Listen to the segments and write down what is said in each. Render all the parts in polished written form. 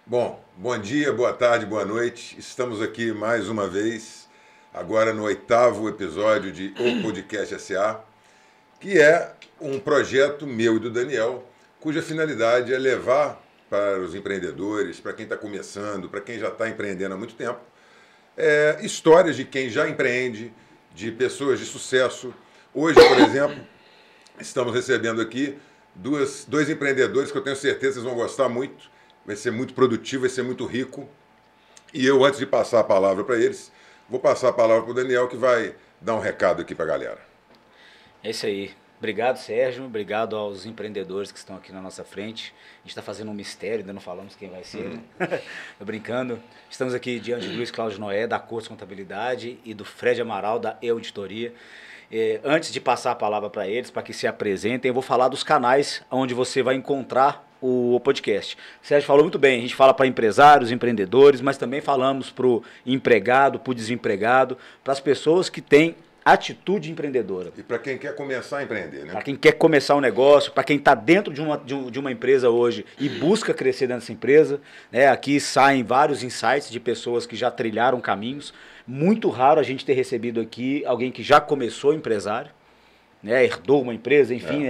Bom dia, boa tarde, boa noite. Estamos aqui mais uma vez, agora no 8º episódio de O Podcast SA, que é um projeto meu e do Daniel, cuja finalidade é levar para os empreendedores, para quem está começando, para quem já está empreendendo há muito tempo, histórias de quem já empreende, de pessoas de sucesso. Hoje, por exemplo, estamos recebendo aqui dois empreendedores que eu tenho certeza que vocês vão gostar muito. Vai ser muito produtivo, vai ser muito rico. E eu, antes de passar a palavra para eles, vou passar a palavra para o Daniel, que vai dar um recado aqui para a galera. É isso aí. Obrigado, Sérgio. Obrigado aos empreendedores que estão aqui na nossa frente. A gente está fazendo um mistério, ainda não falamos quem vai ser. Tô brincando. Estamos aqui diante do Luiz Cláudio Noé, da Cortes Contabilidade, e do Fred Amaral, da Auditoria. Antes de passar a palavra para eles, para que se apresentem, eu vou falar dos canais onde você vai encontrar o podcast. O Sérgio falou muito bem, a gente fala para empresários, empreendedores, mas também falamos para o empregado, para o desempregado, para as pessoas que têm atitude empreendedora. E para quem quer começar a empreender, né? Para quem quer começar um negócio, para quem está dentro de uma empresa hoje e busca crescer dentro dessa empresa, né? Aqui saem vários insights de pessoas que já trilharam caminhos. Muito raro a gente ter recebido aqui alguém que já começou empresário, né, herdou uma empresa, enfim,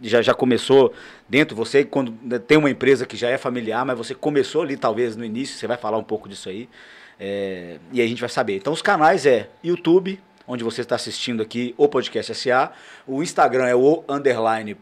já começou dentro. Você, quando tem uma empresa que já é familiar, mas você começou ali talvez no início, você vai falar um pouco disso aí, e a gente vai saber. Então os canais YouTube, onde você está assistindo aqui o Podcast SA, o Instagram é o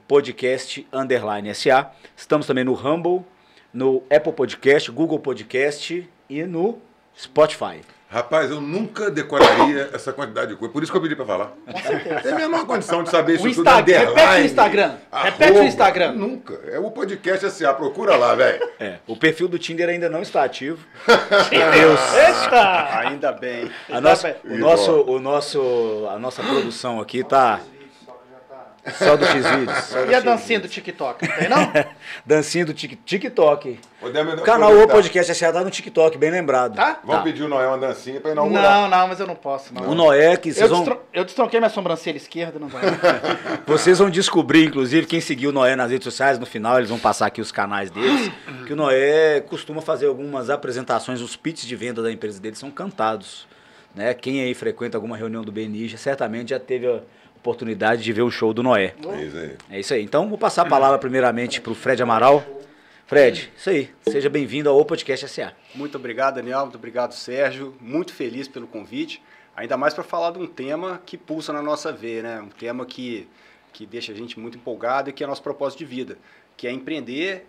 _podcast_SA, estamos também no Rumble, no Apple Podcast, Google Podcast e no Spotify. Rapaz, eu nunca decoraria essa quantidade de coisa. Por isso que eu pedi para falar. Com certeza. Tem a menor condição de saber isso tudo. Repete o Instagram. Repete o Instagram. Nunca. É o Podcast SA. Procura lá, velho. O perfil do Tinder ainda não está ativo. Meu Deus. Eita! Ainda bem. A nossa produção aqui tá só do X-Vídeos. E a dancinha do TikTok? Tem não? Dancinha do TikTok. Podemos O canal O Podcast SA tá no TikTok, bem lembrado. Tá? Vamos pedir o Noé uma dancinha para inaugurar. Não, mas eu não posso. Não. O Noé, que vocês Eu destronquei minha sobrancelha esquerda, não vai. Vocês vão descobrir, inclusive, quem seguiu o Noé nas redes sociais, no final eles vão passar aqui os canais deles, que o Noé costuma fazer algumas apresentações, os pitches de venda da empresa deles são cantados. Né? Quem aí frequenta alguma reunião do BNI certamente já teve a oportunidade de ver o show do Noé. É isso aí. É isso aí. Então, vou passar a palavra primeiramente para o Fred Amaral. Fred, isso aí. Seja bem-vindo ao Podcast SA. Muito obrigado, Daniel. Muito obrigado, Sérgio. Muito feliz pelo convite. Ainda mais para falar de um tema que pulsa na nossa veia, né? Um tema que deixa a gente muito empolgado e que é nosso propósito de vida, que é empreender,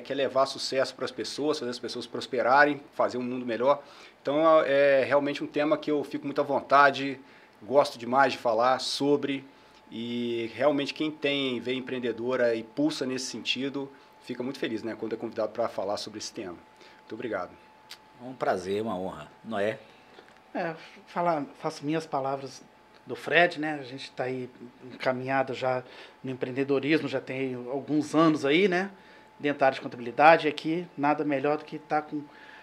que é levar sucesso para as pessoas, fazer as pessoas prosperarem, fazer um mundo melhor. Então, é realmente um tema que eu fico muito à vontade, gosto demais de falar sobre, e realmente quem vem empreendedora e pulsa nesse sentido, fica muito feliz, né, quando é convidado para falar sobre esse tema. Muito obrigado. Um prazer, uma honra. Noé? Faço minhas palavras do Fred, né? A gente está aí encaminhado já no empreendedorismo, já tem alguns anos aí, né? Dentro da área de contabilidade, e aqui nada melhor do que estar com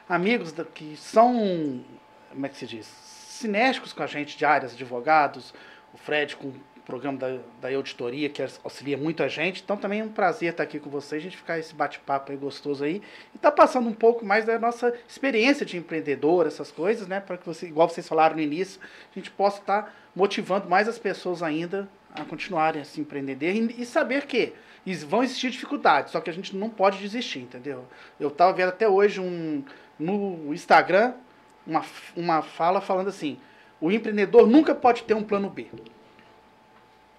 amigos que são, como é que se diz, sinérgicos com a gente, de áreas, advogados, o Fred com o programa da auditoria, que auxilia muito a gente. Então também é um prazer estar aqui com vocês, a gente ficar esse bate-papo aí gostoso aí, e tá passando um pouco mais da nossa experiência de empreendedor, essas coisas, né, para que você, igual vocês falaram no início, a gente possa estar motivando mais as pessoas ainda a continuarem a se empreender e saber que vão existir dificuldades, só que a gente não pode desistir, entendeu? Eu estava vendo até hoje no Instagram uma fala falando assim: o empreendedor nunca pode ter um plano B.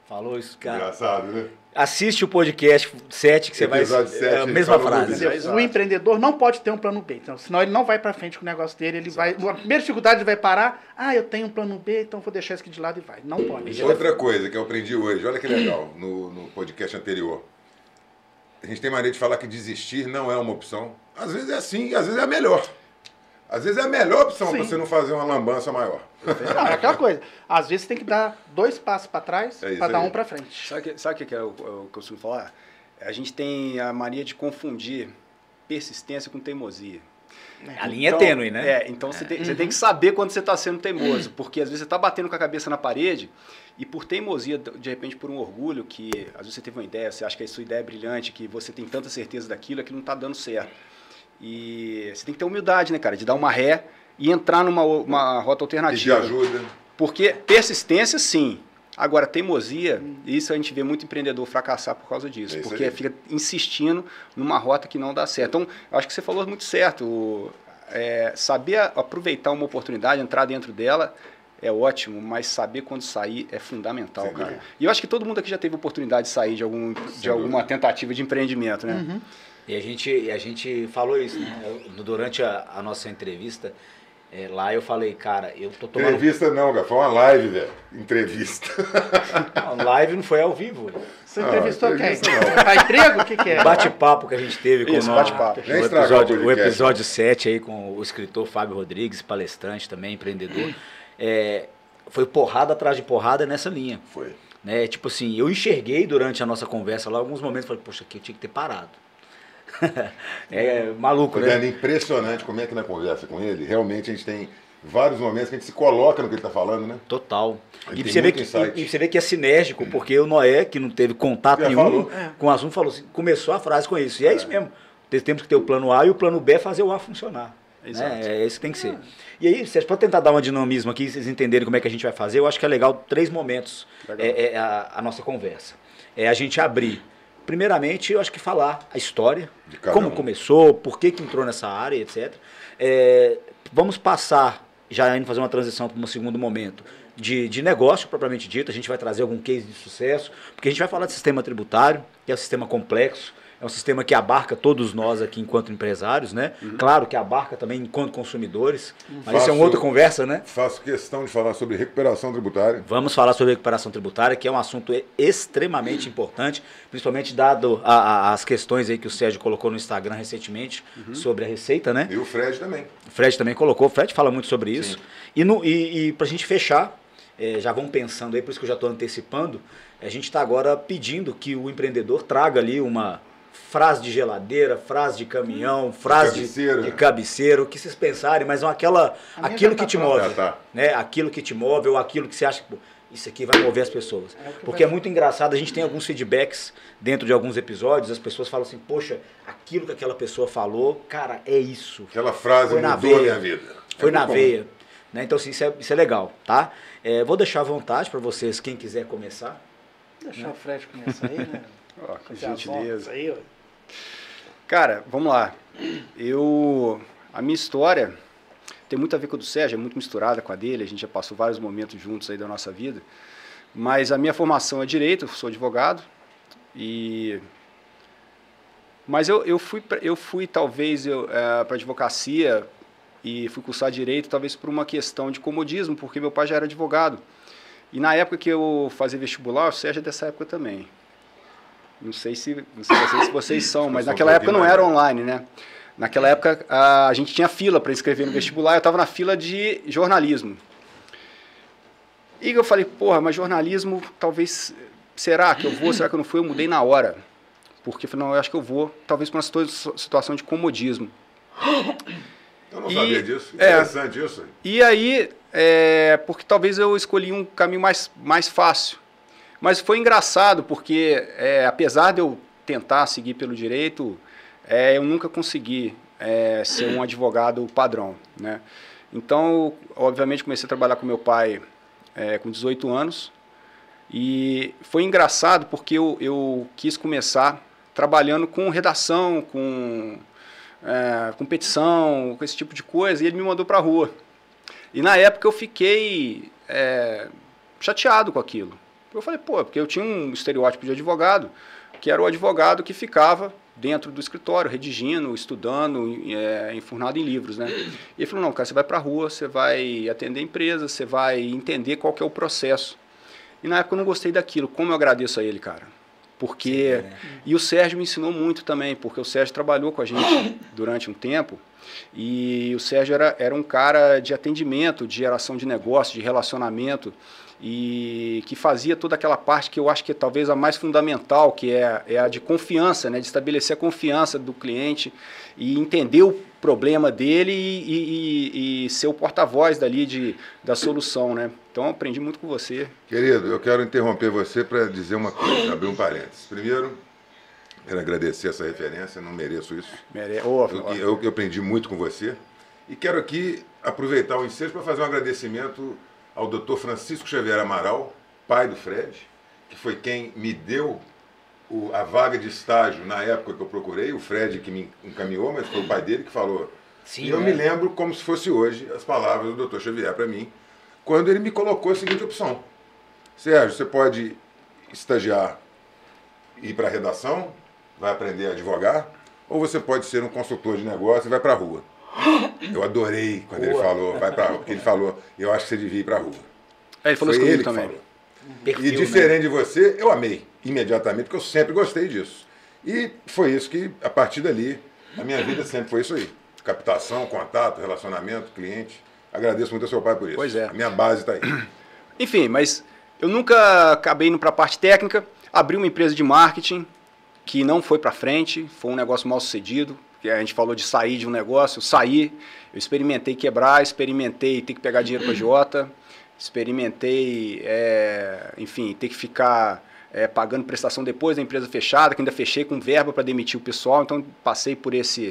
Falou isso, cara. Engraçado, né? Assiste o podcast 7 que você vai... Episódio 7, a mesma falou frase. isso. O empreendedor não pode ter um plano B. Então, senão ele não vai para frente com o negócio dele. Ele vai, a primeira dificuldade ele vai parar. Eu tenho um plano B, então vou deixar isso aqui de lado e vai. Não pode. Outra coisa que eu aprendi hoje, olha que legal, no podcast anterior. A gente tem mania de falar que desistir não é uma opção. Às vezes é assim, e às vezes é a melhor. Às vezes é a melhor opção para você não fazer uma lambança maior. Não, é aquela coisa. Às vezes você tem que dar 2 passos para trás para dar um para frente. Sabe o que eu costumo falar? A gente tem a mania de confundir persistência com teimosia. A linha é tênue, né? Então você tem que saber quando você está sendo teimoso, porque às vezes você está batendo com a cabeça na parede e por teimosia, de repente por um orgulho, que às vezes você teve uma ideia, você acha que a sua ideia é brilhante, que você tem tanta certeza daquilo, aquilo não está dando certo. E você tem que ter humildade, né, cara, de dar uma ré e entrar numa rota alternativa. E de ajuda. Porque persistência, sim. Agora, teimosia, isso a gente vê muito empreendedor fracassar por causa disso. É isso porque aí. fica insistindo numa rota que não dá certo. Então, eu acho que você falou muito certo. Saber aproveitar uma oportunidade, entrar dentro dela, é ótimo, mas saber quando sair é fundamental, Sem cara. dúvida. E eu acho que todo mundo aqui já teve oportunidade de sair de alguma tentativa de empreendimento, né? E a gente falou isso, né? Durante a nossa entrevista, lá eu falei, cara, eu tô tomando... Entrevista não, cara. Foi uma live, velho. Entrevista. Não, live não foi ao vivo. Você entrevistou quem? entrevista não. Pai Trigo? O que é? O bate-papo que a gente teve com Isso, bate-papo. Nem estragou o episódio 7 aí com o escritor Fábio Rodrigues, palestrante também, empreendedor. Foi porrada atrás de porrada nessa linha. Foi. Né? Tipo assim, eu enxerguei durante a nossa conversa lá, alguns momentos, falei, poxa, aqui eu tinha que ter parado. Maluco, Foi né? impressionante como é que na conversa com ele, realmente a gente tem vários momentos que a gente se coloca no que ele está falando, né? Total. Ele E tem você, muito vê insight. e você vê que é sinérgico, porque o Noé, que não teve contato Já nenhum falou. com o assunto, falou assim, começou a frase com isso. E é isso mesmo. Temos que ter o plano A e o plano B é fazer o A funcionar. Exato. Né? É isso que tem que ser. E aí, vocês podem tentar dar um dinamismo aqui, vocês entenderem como é que a gente vai fazer. Eu acho que é legal 3 momentos a nossa conversa. A gente abrir. Primeiramente, eu acho que falar a história, De cada como um. começou, por que entrou nessa área, etc. Vamos passar, já indo fazer uma transição para um segundo momento, de negócio propriamente dito. A gente vai trazer algum case de sucesso, porque a gente vai falar de sistema tributário, que é um sistema complexo, é um sistema que abarca todos nós aqui enquanto empresários, né? Claro que abarca também enquanto consumidores, mas isso é uma outra conversa, né? Faço questão de falar sobre recuperação tributária. Vamos falar sobre recuperação tributária, que é um assunto extremamente importante, principalmente dado as questões aí que o Sérgio colocou no Instagram recentemente sobre a Receita, né? E o Fred também. O Fred também colocou, o Fred fala muito sobre isso. E para a gente fechar, já vão pensando aí, por isso que eu já estou antecipando, a gente está agora pedindo que o empreendedor traga ali uma frase de geladeira, frase de caminhão, frase de cabeceira, o que vocês pensarem, mas aquilo que te move, né? Aquilo que te move ou aquilo que você acha que isso aqui vai mover as pessoas. Porque é muito engraçado, a gente tem alguns feedbacks dentro de alguns episódios, as pessoas falam assim, poxa, aquilo que aquela pessoa falou, cara, é isso. Aquela frase Foi na mudou a veia. minha vida. Foi na veia. Né? Então, assim, isso é legal, tá? Vou deixar à vontade para vocês, quem quiser começar. Deixar o Fred começar aí, né? Ó, com Fazer as gentileza. voltas aí, ó. Cara, vamos lá. A minha história tem muito a ver com a do Sérgio, é muito misturada com a dele, a gente já passou vários momentos juntos aí da nossa vida, mas a minha formação é direito, eu sou advogado, mas eu fui talvez para advocacia e fui cursar direito talvez por uma questão de comodismo, porque meu pai já era advogado. E na época que eu fazia vestibular, o Sérgio é dessa época também. Não sei se vocês são, mas naquela época não era online, né? Naquela época a gente tinha fila para inscrever no vestibular, eu estava na fila de jornalismo. E eu falei, porra, mas jornalismo talvez, será que eu vou, será que eu não fui? Eu mudei na hora, porque eu falei, não, eu acho que eu vou, talvez por uma situação de comodismo. Eu não sabia disso, interessante isso. E aí, porque talvez eu escolhi um caminho mais fácil. Mas foi engraçado, porque apesar de eu tentar seguir pelo direito, eu nunca consegui ser um advogado padrão, né? Então, obviamente, comecei a trabalhar com meu pai com 18 anos. E foi engraçado porque eu quis começar trabalhando com redação, com petição, com esse tipo de coisa, e ele me mandou para a rua. E na época eu fiquei chateado com aquilo. Eu falei, porque eu tinha um estereótipo de advogado, que era o advogado que ficava dentro do escritório, redigindo, estudando, enfurnado em livros, né? E ele falou, não, cara, você vai para a rua, você vai atender empresas, você vai entender qual que é o processo. E na época eu não gostei daquilo. Como eu agradeço a ele, cara. Porque... Sim, né? E o Sérgio me ensinou muito também, porque o Sérgio trabalhou com a gente durante um tempo, e o Sérgio era um cara de atendimento, de geração de negócio, de relacionamento, e que fazia toda aquela parte que eu acho que é talvez a mais fundamental, que é a de confiança, né? De estabelecer a confiança do cliente e entender o problema dele e ser o porta-voz dali da solução, né? Então eu aprendi muito com você. Querido, eu quero interromper você para dizer uma coisa, abrir um parênteses. Primeiro, Quero agradecer essa referência, não mereço isso. Eu Eu aprendi muito com você. E quero aqui aproveitar o ensejo para fazer um agradecimento ao Dr. Francisco Xavier Amaral, pai do Fred, que foi quem me deu a vaga de estágio na época que eu procurei. O Fred que me encaminhou, mas foi o pai dele que falou. Sim, e eu me lembro como se fosse hoje as palavras do Dr. Xavier para mim, quando ele me colocou a seguinte opção. Sérgio, você pode estagiar e ir para a redação, vai aprender a advogar, ou você pode ser um consultor de negócio e vai para a rua. Eu adorei quando ele falou, vai para a rua, porque ele falou, eu acho que você devia ir para a rua. Ele falou isso comigo também. Perfil, e diferente de você, eu amei imediatamente, porque eu sempre gostei disso. E foi isso que, a partir dali, a minha vida sempre foi isso aí. Captação, contato, relacionamento, cliente. Agradeço muito ao seu pai por isso. Pois é. A minha base está aí. Enfim, mas eu nunca acabei indo para a parte técnica. Abri uma empresa de marketing que não foi para frente, foi um negócio mal sucedido. A gente falou de sair de um negócio, eu saí, eu experimentei quebrar, experimentei ter que pegar dinheiro com a Jota, experimentei, enfim, ter que ficar pagando prestação depois da empresa fechada, que ainda fechei com verba para demitir o pessoal, então passei por essa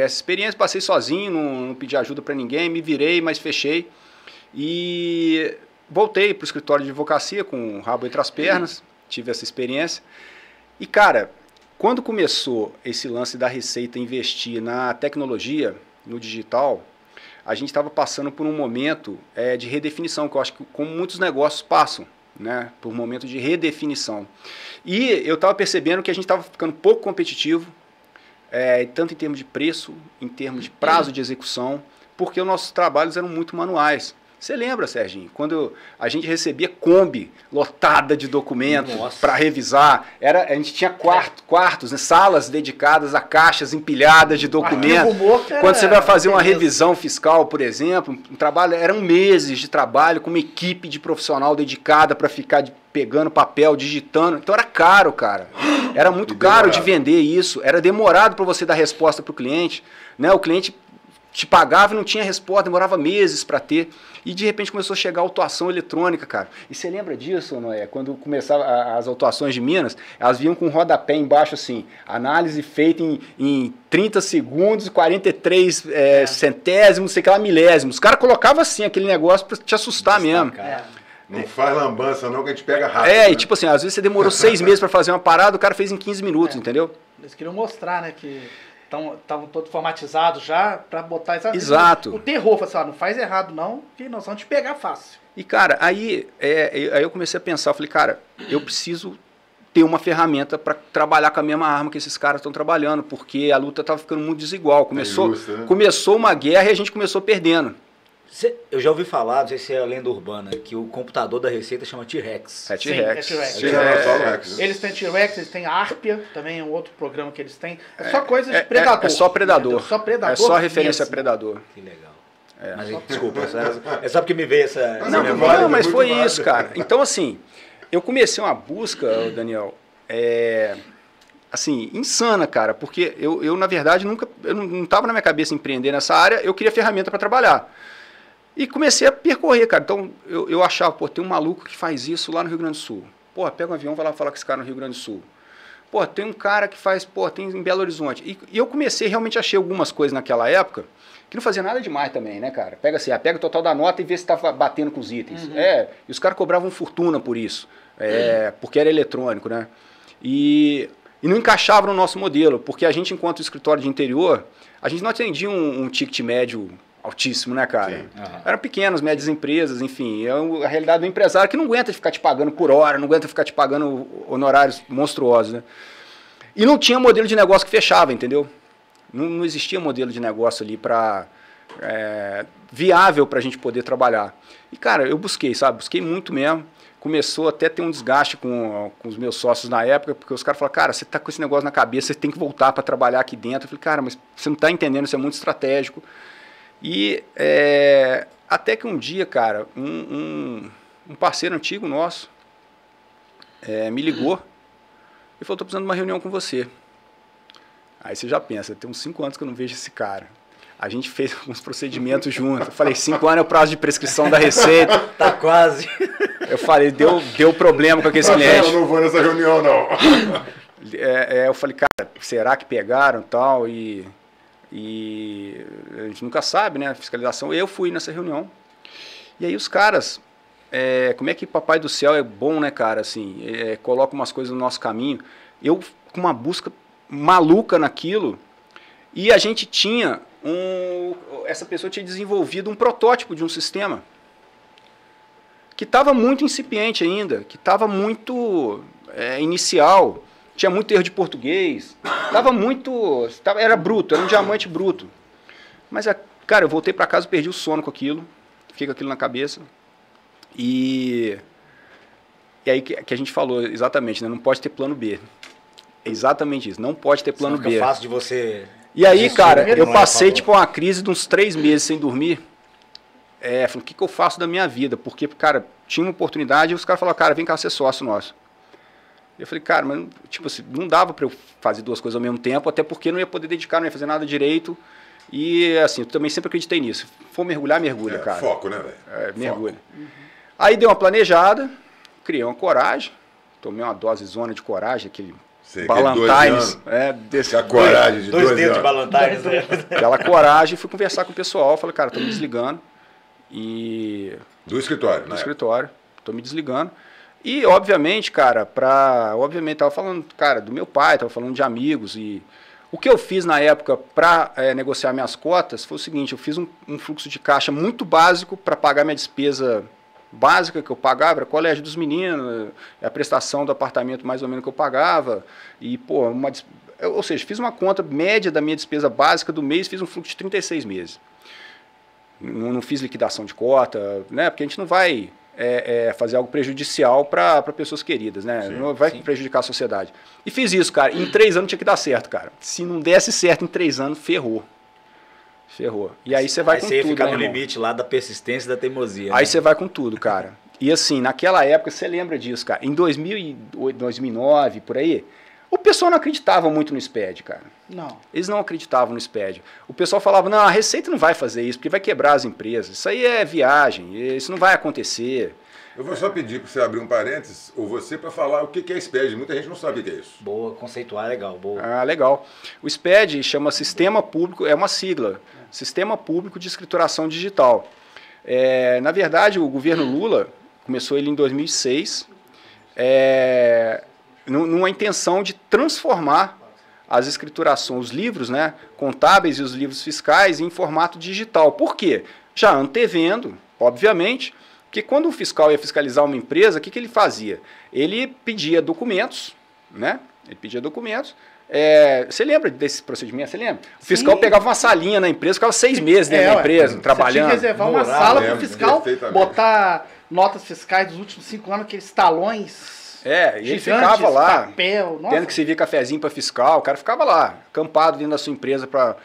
experiência, passei sozinho, não pedi ajuda para ninguém, me virei, mas fechei e voltei para o escritório de advocacia com o rabo entre as pernas, tive essa experiência e, cara, quando começou esse lance da Receita investir na tecnologia, no digital, a gente estava passando por um momento de redefinição, que eu acho que como muitos negócios passam, né, por um momento de redefinição. E eu estava percebendo que a gente estava ficando pouco competitivo, tanto em termos de preço, em termos de prazo de execução, porque os nossos trabalhos eram muito manuais. Você lembra, Serginho, quando a gente recebia Kombi lotada de documentos para revisar, a gente tinha quartos, né, salas dedicadas a caixas empilhadas de documentos. Quando você vai fazer uma revisão fiscal, por exemplo, eram meses de trabalho com uma equipe de profissional dedicada para ficar pegando papel, digitando. Então era caro, cara. Era muito caro de vender isso. Era demorado para você dar resposta para o cliente, né? O cliente te pagava e não tinha resposta, demorava meses para ter. E de repente começou a chegar a autuação eletrônica, cara. E você lembra disso, Noé? Quando começava as autuações de Minas, elas vinham com um rodapé embaixo assim, análise feita em 30 segundos, 43 centésimos, sei lá, milésimos. Os caras colocavam assim aquele negócio para te assustar mesmo. Não faz lambança não, que a gente pega rápido. E tipo assim, às vezes você demorou 6 meses para fazer uma parada, o cara fez em 15 minutos, entendeu? Eles queriam mostrar, né, que estavam todos formatizados já para botar Exato. O terror. Falei assim, não faz errado não, que nós vamos te pegar fácil. E, cara, aí eu comecei a pensar, eu falei, cara, eu preciso ter uma ferramenta para trabalhar com a mesma arma que esses caras estão trabalhando, porque a luta estava ficando muito desigual. Começou uma guerra e a gente começou perdendo. Eu já ouvi falar, não sei se é a lenda urbana, que o computador da Receita chama T-Rex. T-Rex. Eles têm T-Rex, eles têm Arpia, também é um outro programa que eles têm. É só coisa de predador. É só predador. É só referência a predador. Que legal. Mas, desculpa, é só porque me veio essa Não, mas foi isso, cara. Então, assim, eu comecei uma busca, Daniel, assim, insana, cara, porque eu na verdade, não estava na minha cabeça empreender nessa área, eu queria ferramenta para trabalhar. E comecei a percorrer, cara. Então, eu achava, tem um maluco que faz isso lá no Rio Grande do Sul. Pega um avião, vai lá falar com esse cara no Rio Grande do Sul. Tem um cara que faz, tem em Belo Horizonte. E eu comecei, realmente achei algumas coisas naquela época que não fazia nada demais também, né, cara? Pega o total da nota e vê se estava batendo com os itens. E os caras cobravam fortuna por isso, porque era eletrônico, né? E não encaixava no nosso modelo, porque a gente, enquanto escritório de interior, a gente não atendia um ticket médio altíssimo, né, cara? Eram pequenas, médias empresas, enfim. É a realidade do empresário que não aguenta ficar te pagando por hora, não aguenta ficar te pagando honorários monstruosos, né? E não tinha modelo de negócio que fechava, entendeu? Não existia modelo de negócio ali viável para a gente poder trabalhar. E, cara, eu busquei muito mesmo. Começou até a ter um desgaste com os meus sócios na época, porque os caras falaram, cara, você tá com esse negócio na cabeça, você tem que voltar para trabalhar aqui dentro. Eu falei, cara, mas você não tá entendendo, isso é muito estratégico. E até que um dia, cara, um parceiro antigo nosso me ligou e falou, tô precisando de uma reunião com você. Aí você já pensa, tem uns 5 anos que eu não vejo esse cara. A gente fez uns procedimentos juntos. Eu falei, 5 anos é o prazo de prescrição da Receita. Tá quase. Eu falei, deu problema com aquele cliente. Eu não vou nessa reunião, não. Eu falei, cara, será que pegaram tal? E a gente nunca sabe, né? Fiscalização. Eu fui nessa reunião. E aí os caras, como é que Papai do Céu é bom, né, cara? Assim, coloca umas coisas no nosso caminho. Eu, com uma busca maluca naquilo, e a gente tinha essa pessoa tinha desenvolvido um protótipo de um sistema que estava muito incipiente ainda, que estava muito inicial, tinha muito erro de português, era bruto, era um diamante bruto. Mas, cara, eu voltei para casa e perdi o sono com aquilo, fiquei com aquilo na cabeça. E aí que a gente falou exatamente, né? Não pode ter plano B. É exatamente isso, não pode ter plano B. É fácil de você... E aí, cara, eu passei tipo uma crise de uns 3 meses sem dormir. Falei, o que eu faço da minha vida? Porque, cara, tinha uma oportunidade e os caras falaram, cara, vem cá ser sócio nosso. Eu falei, cara, mas tipo assim, não dava para eu fazer 2 coisas ao mesmo tempo, até porque não ia poder dedicar, não ia fazer nada direito. E assim, eu também sempre acreditei nisso. Se for mergulhar, mergulha, cara. Foco, né, velho? Mergulha. Uhum. Aí dei uma planejada, criei uma coragem, tomei uma dose zona de coragem, aquele Ballantines. A coragem de 2 dedos de Ballantines. Aquela coragem, fui conversar com o pessoal, falei, cara, tô me desligando. Do escritório, né? Do escritório, tô me desligando. E, obviamente, cara, tava falando, cara, do meu pai, tava falando de amigos. E o que eu fiz na época para negociar minhas cotas foi o seguinte, eu fiz um fluxo de caixa muito básico para pagar minha despesa básica que eu pagava, era colégio dos meninos, a prestação do apartamento mais ou menos que eu pagava, e, pô, ou seja, fiz uma conta média da minha despesa básica do mês, fiz um fluxo de 36 meses. Não fiz liquidação de cota, né, porque a gente não vai fazer algo prejudicial para pessoas queridas, né, sim, não vai prejudicar a sociedade. E fiz isso, cara, em 3 anos tinha que dar certo, cara. Se não desse certo em 3 anos, ferrou. E aí você vai com tudo, né, ficar no limite lá da persistência e da teimosia. Aí você vai com tudo, cara. E assim, naquela época, você lembra disso, cara. Em 2008, 2009, por aí, o pessoal não acreditava muito no SPED, cara. Não. Eles não acreditavam no SPED. O pessoal falava, não, a Receita não vai fazer isso, porque vai quebrar as empresas. Isso aí é viagem, isso não vai acontecer. Eu vou só pedir para você abrir um parênteses, ou você, para falar o que é SPED. Muita gente não sabe o que é isso. Boa, conceituar, legal. Boa. Ah, legal. O SPED chama Sistema Público, é uma sigla, Sistema Público de Escrituração Digital. Na verdade, o governo Lula começou ele em 2006, numa intenção de transformar as escriturações, os livros, né, contábeis e os livros fiscais em formato digital. Por quê? Já antevendo, obviamente, que quando o fiscal ia fiscalizar uma empresa, o que ele fazia? Ele pedia documentos, né? Você lembra desse procedimento? Você lembra? O fiscal pegava uma salinha na empresa, ficava 6 meses dentro da empresa, trabalhando. Você tinha que reservar uma sala para o fiscal botar notas fiscais dos últimos 5 anos, aqueles talões. E ele ficava lá, papel, tendo que servir cafezinho para fiscal, o cara ficava lá, acampado dentro da sua empresa para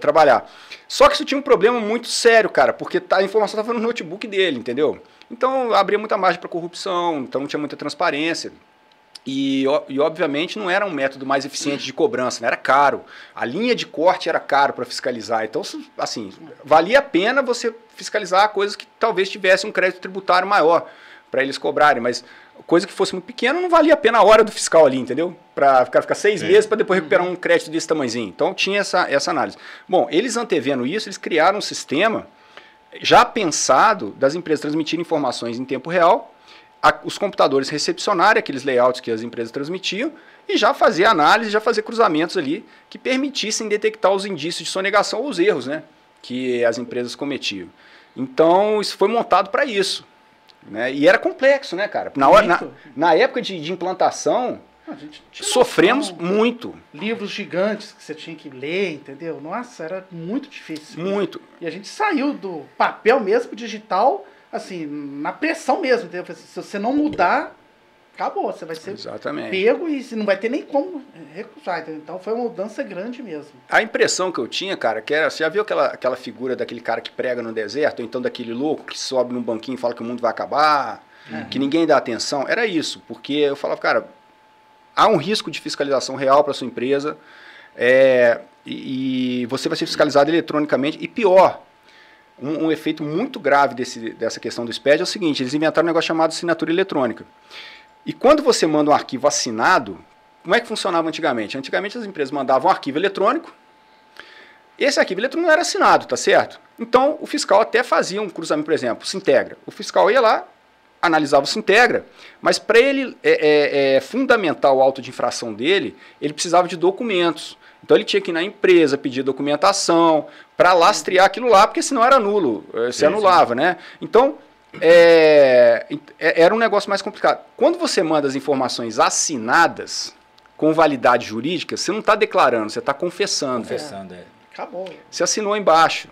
trabalhar. Só que isso tinha um problema muito sério, cara, porque a informação estava no notebook dele, entendeu? Então abria muita margem para corrupção, então não tinha muita transparência. E obviamente não era um método mais eficiente de cobrança, né? Era caro. A linha de corte era caro para fiscalizar. Então, assim, valia a pena você fiscalizar coisas que talvez tivesse um crédito tributário maior para eles cobrarem, mas coisa que fosse muito pequena não valia a pena a hora do fiscal ali, entendeu? Para ficar 6 meses para depois recuperar um crédito desse tamanhozinho. Então tinha essa análise. Bom, eles antevendo isso, eles criaram um sistema já pensado das empresas transmitirem informações em tempo real, os computadores recepcionarem aqueles layouts que as empresas transmitiam e já fazer análise, já fazer cruzamentos ali que permitissem detectar os indícios de sonegação ou os erros, né, que as empresas cometiam. Então, isso foi montado para isso. Né? E era complexo, né, cara? Na época de implantação, sofremos muito. Livros gigantes que você tinha que ler, entendeu? Nossa, era muito difícil. Muito. E a gente saiu do papel mesmo pro digital, assim, na pressão mesmo, entendeu? Se você não mudar, acabou. Você vai ser pego e não vai ter nem como recusar, entendeu? Então foi uma mudança grande mesmo. A impressão que eu tinha, cara, que era, você já viu aquela figura daquele cara que prega no deserto, ou então daquele louco que sobe num banquinho e fala que o mundo vai acabar, que ninguém dá atenção? Era isso, porque eu falava, cara, há um risco de fiscalização real para sua empresa, e você vai ser fiscalizado eletronicamente, e pior, um efeito muito grave dessa questão do SPED é o seguinte, eles inventaram um negócio chamado assinatura eletrônica. E quando você manda um arquivo assinado, como é que funcionava antigamente? Antigamente as empresas mandavam um arquivo eletrônico. Esse arquivo eletrônico não era assinado, tá certo? Então o fiscal até fazia um cruzamento, por exemplo, Sintegra. O fiscal ia lá, analisava o Sintegra, mas para ele fundamentar o auto de infração dele, ele precisava de documentos. Então ele tinha que ir na empresa, pedir documentação, para lastrear aquilo lá, porque senão era nulo, se anulava, né? Então, era um negócio mais complicado. Quando você manda as informações assinadas, com validade jurídica, você não está declarando, você está confessando. Confessando, Acabou. Você assinou embaixo.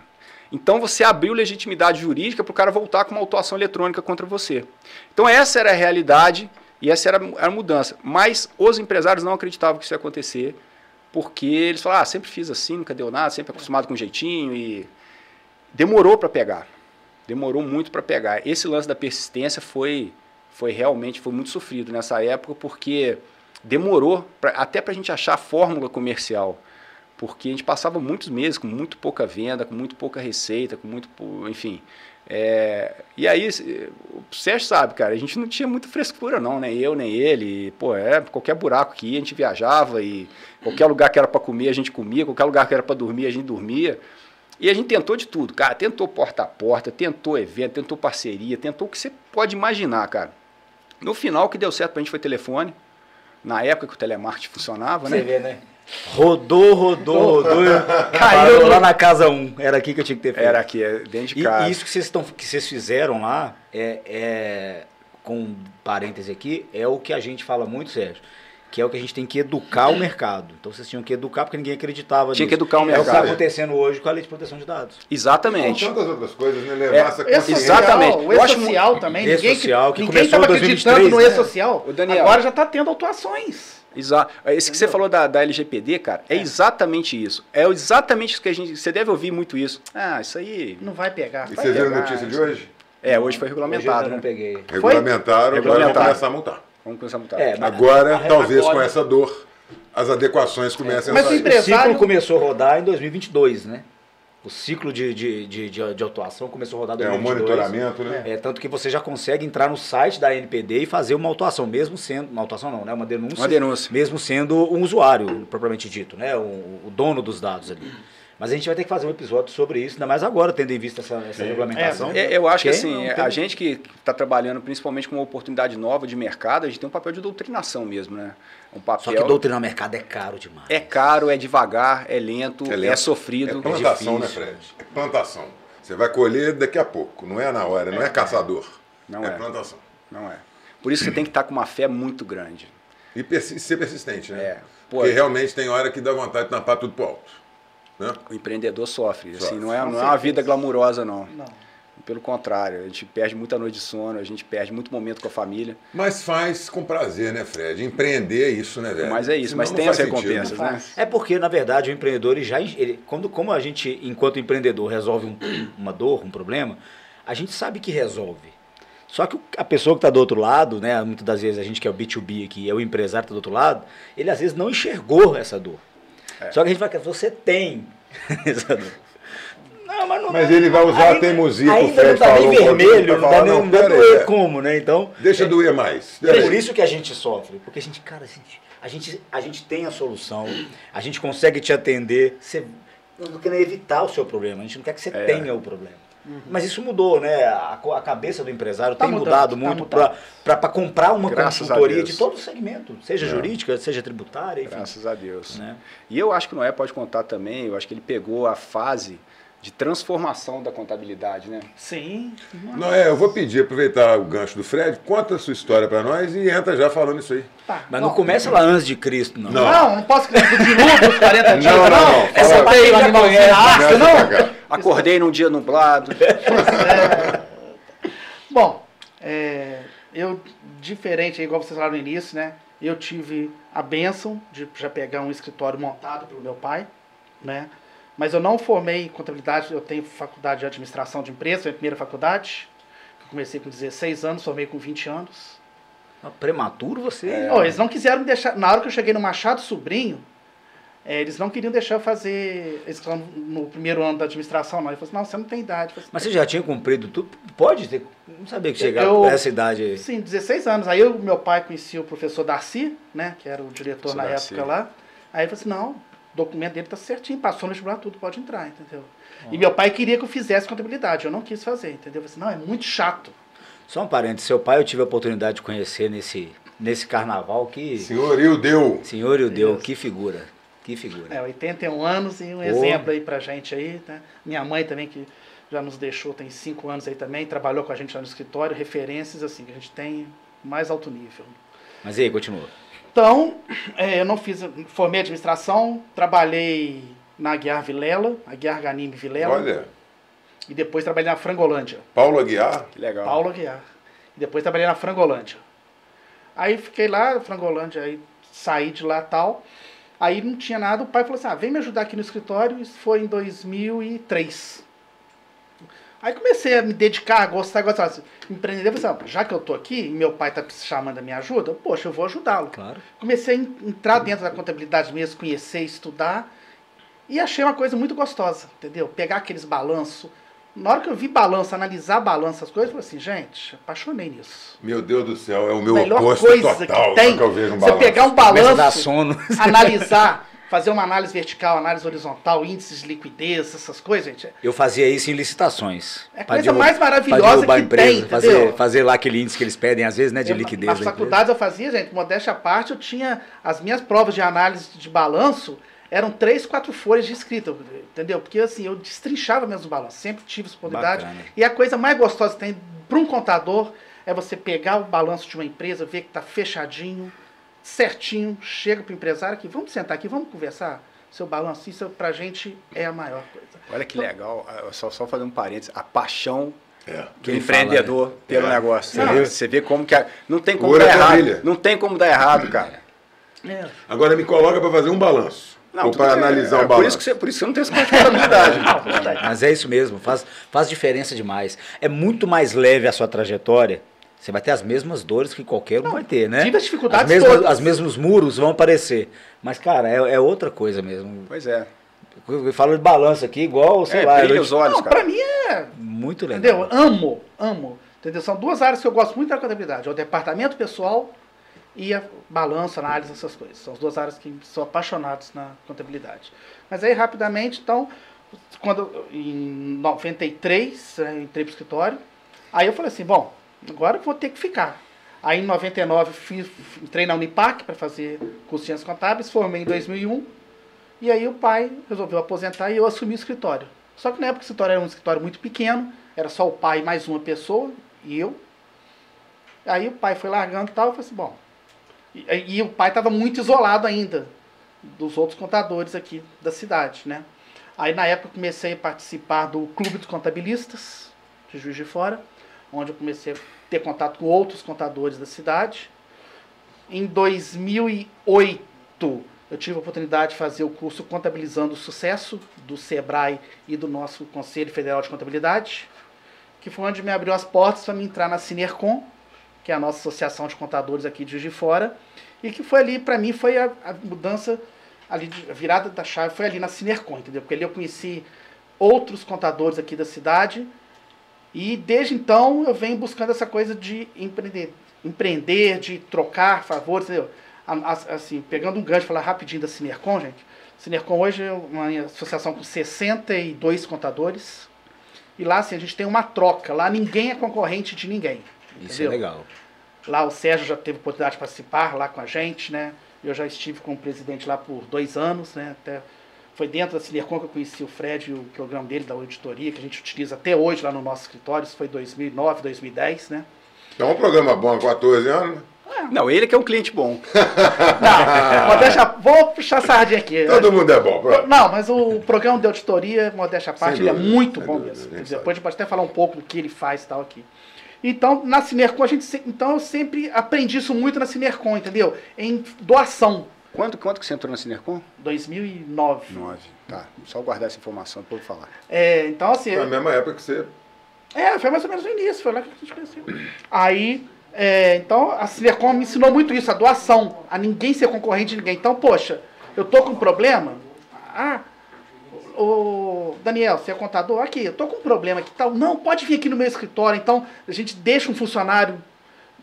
Então você abriu legitimidade jurídica para o cara voltar com uma autuação eletrônica contra você. Então essa era a realidade e essa era a mudança. Mas os empresários não acreditavam que isso ia acontecer, porque eles falaram, sempre fiz assim, nunca deu nada, sempre acostumado com jeitinho, e demorou para pegar. Demorou muito para pegar. Esse lance da persistência foi muito sofrido nessa época, porque demorou até para a gente achar a fórmula comercial. Porque a gente passava muitos meses com muito pouca venda, com muito pouca receita, com muito, enfim. E aí, o Sérgio sabe, cara, a gente não tinha muita frescura não, nem eu, nem ele. Pô, qualquer buraco que ia, a gente viajava, e qualquer lugar que era para comer, a gente comia, qualquer lugar que era para dormir, a gente dormia. E a gente tentou de tudo, cara, tentou porta a porta, tentou evento, tentou parceria, tentou o que você pode imaginar, cara. No final, o que deu certo pra gente foi telefone, na época que o telemarketing funcionava, né? Você vê, né? Rodou. Caiu lá na casa 1. Era aqui que eu tinha que ter feito. Era aqui, dentro de casa. E isso que vocês fizeram lá, com parêntese aqui, é o que a gente fala muito, Sérgio, que é o que a gente tem que educar o mercado. Então vocês tinham que educar porque ninguém acreditava nisso. Tinha que educar o mercado. É o que está acontecendo hoje com a lei de proteção de dados. Exatamente. Com tantas outras coisas, né? Levar essa consciência. Exatamente. O E-Social também. Ninguém estava acreditando no E-Social. Agora já está tendo autuações. Exato. Esse que você falou da LGPD, cara, é exatamente isso. É exatamente isso que você deve ouvir muito isso. Isso aí... Não vai pegar. E vocês viram a notícia de hoje? Hoje foi regulamentado. Hoje eu não peguei. Regulamentaram, agora vão começar a multar. Vamos começar a multar. Agora, talvez com essa dor, as adequações comecem a sair. O ciclo começou a rodar em 2022, né? O ciclo de autuação começou a rodar em 2022. O monitoramento, né? Tanto que você já consegue entrar no site da ANPD e fazer uma autuação, mesmo sendo... Uma autuação não, né? Uma denúncia. Uma denúncia. Mesmo sendo um usuário, propriamente dito, né? O dono dos dados ali. Mas a gente vai ter que fazer um episódio sobre isso, ainda mais agora, tendo em vista essa regulamentação. Eu acho que assim, a gente que está trabalhando principalmente com uma oportunidade nova de mercado, a gente tem um papel de doutrinação mesmo, né? Só que doutrinar o mercado é caro demais. É caro, é devagar, é lento, é sofrido, é plantação, né, Fred? É plantação. Você vai colher daqui a pouco, não é na hora, não é caçador. Não é plantação. Não é. Por isso você tem que estar com uma fé muito grande. E ser persistente, né? Porque realmente tem hora que dá vontade de tampar tudo pro alto. Né? O empreendedor sofre. Assim, não é uma vida glamurosa, não. Pelo contrário, a gente perde muita noite de sono, a gente perde muito momento com a família. Mas faz com prazer, né, Fred? Empreender é isso, né, velho? Mas é isso, mas tem as recompensas, né? É porque, na verdade, o empreendedor, como a gente, enquanto empreendedor, resolve uma dor, um problema, a gente sabe que resolve. Só que a pessoa que está do outro lado, né, muitas das vezes a gente que é o B2B aqui, é o empresário que está do outro lado, ele às vezes não enxergou essa dor. Só que a gente vai falar, você tem essa dor. Não, mas ele vai usar a teimosia que o Fred falou. Ainda não tá nem vermelho, não dá nem doer como, né? Então, deixa doer mais. É por isso que a gente sofre. Porque a gente tem a solução, a gente consegue te atender. Nós não queremos evitar o seu problema, a gente não quer que você tenha o problema. Mas isso mudou, né? A cabeça do empresário tem mudado muito para comprar uma consultoria de todo o segmento, seja jurídica, seja tributária, enfim. Graças a Deus. Né? E eu acho que o Noé pode contar também, eu acho que ele pegou a fase de transformação da contabilidade, né? Sim. Noé, eu vou pedir, aproveitar o gancho do Fred, conta a sua história para nós e entra já falando isso aí. Mas não começa lá antes de Cristo, não. Não posso criar de dilúvio os 40 dias, não. Essa daí já conhece, não? Acordei num dia nublado. Bom, eu, diferente, igual vocês falaram no início, né? Eu tive a bênção de já pegar um escritório montado pelo meu pai, né? Mas eu não formei em contabilidade, eu tenho faculdade de administração de empresa, minha primeira faculdade. Eu comecei com 16 anos, formei com 20 anos. Prematuro você? Eles não quiseram me deixar. Na hora que eu cheguei no Machado Sobrinho, eles não queriam deixar eu fazer, eles estavam no primeiro ano da administração, não. Ele falou assim, não, você não tem idade. Eu falei assim, Mas você já tinha cumprido tudo? Pode ter. Não sabia que chegava essa idade aí. Sim, 16 anos. Aí meu pai conhecia o professor Darcy, né, que era o diretor na época lá. Aí ele falou assim, não, o documento dele tá certinho, passou no vestibular, tudo, pode entrar, entendeu? E meu pai queria que eu fizesse contabilidade, eu não quis fazer, entendeu? Eu falei assim, não, é muito chato. Só um parênteses, seu pai eu tive a oportunidade de conhecer nesse carnaval que... Senhor Ildeu. Senhor Ildeu, que figura. Que figura. 81 anos e exemplo aí pra gente aí, né? Minha mãe também, que já nos deixou, tem 5 anos aí também, trabalhou com a gente lá no escritório, referências assim, que a gente tem mais alto nível. Mas e aí, continua. Então, eu formei administração, trabalhei na Aguiar Vilela, Aguiar Ganime Vilela. Olha. E depois trabalhei na Frangolândia. Paulo Aguiar. Que legal. Paulo Aguiar. E depois trabalhei na Frangolândia. Aí fiquei lá, na Frangolândia, aí saí de lá e tal. Aí não tinha nada, o pai falou assim, vem me ajudar aqui no escritório, isso foi em 2003. Aí comecei a me dedicar, a gostar, empreender, falei assim, já que eu tô aqui, e meu pai tá chamando a minha ajuda, poxa, eu vou ajudá-lo. Claro. Comecei a entrar dentro da contabilidade mesmo, conhecer, estudar, e achei uma coisa muito gostosa, entendeu? Pegar aqueles balanços. Na hora que eu vi balanço, analisar balanço, as coisas, eu falei assim, gente, apaixonei nisso. Meu Deus do céu, é o meu Melhor oposto coisa total que tem, que eu vejo um você balanço. pegar um Começa a dar balanço, sono. analisar, fazer uma análise vertical, análise horizontal, índices de liquidez, essas coisas, gente. Eu fazia isso em licitações. É a coisa mais maravilhosa que tem, entendeu? Fazer lá aquele índice que eles pedem, às vezes, né, de liquidez. Nas faculdades eu fazia, gente, modéstia à parte, eu tinha as minhas provas de análise de balanço, eram 3, 4 folhas de escrita, entendeu? Porque assim, eu destrinchava mesmo os balanços, sempre tive essa oportunidade. Bacana. E a coisa mais gostosa que tem para um contador é você pegar o balanço de uma empresa, ver que está fechadinho, certinho, chega para o empresário aqui, vamos sentar aqui, vamos conversar, seu balanço, isso pra gente é a maior coisa. Olha que legal, só fazer um parênteses, a paixão do Ele empreendedor fala, pelo negócio. Não. Você vê como que não tem como Ouro dar é errado. família. Não tem como dar errado, cara. Agora me coloca para fazer um balanço. Ou tudo para bem. analisar o Por balanço. isso que você não tem essa contabilidade. Mas é isso mesmo, faz diferença demais. É muito mais leve a sua trajetória. Você vai ter as mesmas dores que qualquer um vai ter, né? Tive as dificuldades todas. Os mesmos muros vão aparecer. Mas, cara, é outra coisa mesmo. Pois é. Eu falo de balanço aqui, igual, sei lá. Brilha os olhos, Não, cara. pra mim é... Muito legal. Entendeu? Amo. Entendeu? São 2 áreas que eu gosto muito da contabilidade. É o departamento pessoal e a balanço, análise, essas coisas. São as 2 áreas que sou apaixonados na contabilidade. Mas aí, rapidamente, então, em 93, eu entrei pro escritório. Aí eu falei assim, bom, agora eu vou ter que ficar. Aí em 99 entrei na Unipac para fazer curso de ciências contábeis, formei em 2001. E aí o pai resolveu aposentar e eu assumi o escritório. Só que na época o escritório era um escritório muito pequeno, era só o pai e mais uma pessoa, e eu. Aí o pai foi largando e tal, eu falei assim, bom... E o pai estava muito isolado ainda dos outros contadores aqui da cidade, né? Aí na época eu comecei a participar do Clube dos Contabilistas de Juiz de Fora, onde eu comecei a ter contato com outros contadores da cidade. Em 2008 eu tive a oportunidade de fazer o curso Contabilizando o Sucesso do Sebrae e do nosso Conselho Federal de Contabilidade, que foi onde me abriu as portas para me entrar na Sinercom, que é a nossa associação de contadores aqui de Juiz de Fora, e que foi ali, para mim, foi a mudança, ali, a virada da chave foi ali na Sinercom, entendeu? Porque ali eu conheci outros contadores aqui da cidade, e desde então eu venho buscando essa coisa de empreender, de trocar favores, entendeu? Assim, pegando um gancho, falar rapidinho da Sinercom, gente. Sinercom hoje é uma associação com 62 contadores, e lá assim, a gente tem uma troca, lá ninguém é concorrente de ninguém. Isso Entendeu? é legal. Lá o Sérgio já teve a oportunidade de participar lá com a gente, né? Eu já estive com o presidente lá por 2 anos, né? Até foi dentro da Sinercom que eu conheci o Fred e o programa dele, da auditoria, que a gente utiliza até hoje lá no nosso escritório. Isso foi 2009, 2010, né? Então um programa bom há 14 anos. Não, ele que é um cliente bom. Não, vou puxar a sardinha aqui. Todo mundo é bom. Pronto. Não, mas o programa de auditoria, modéstia à parte, Sem ele é dúvida, muito sem bom dúvida, mesmo. a gente Depois sabe. a gente pode até falar um pouco do que ele faz e tal aqui. Então, na Sinercom, então eu sempre aprendi isso muito na Sinercom, entendeu? Em doação. Quanto que você entrou na Sinercom? 2009. 9. Tá, só guardar essa informação para eu falar. Então, assim... Foi na mesma época que você... foi mais ou menos no início, foi lá que a gente conheceu. Aí, então, a Sinercom me ensinou muito isso, a doação, a ninguém ser concorrente de ninguém. Então, poxa, eu tô com um problema. Ô, Daniel, você é contador? Aqui, eu tô com um problema aqui tal. Não, pode vir aqui no meu escritório. Então, a gente deixa um funcionário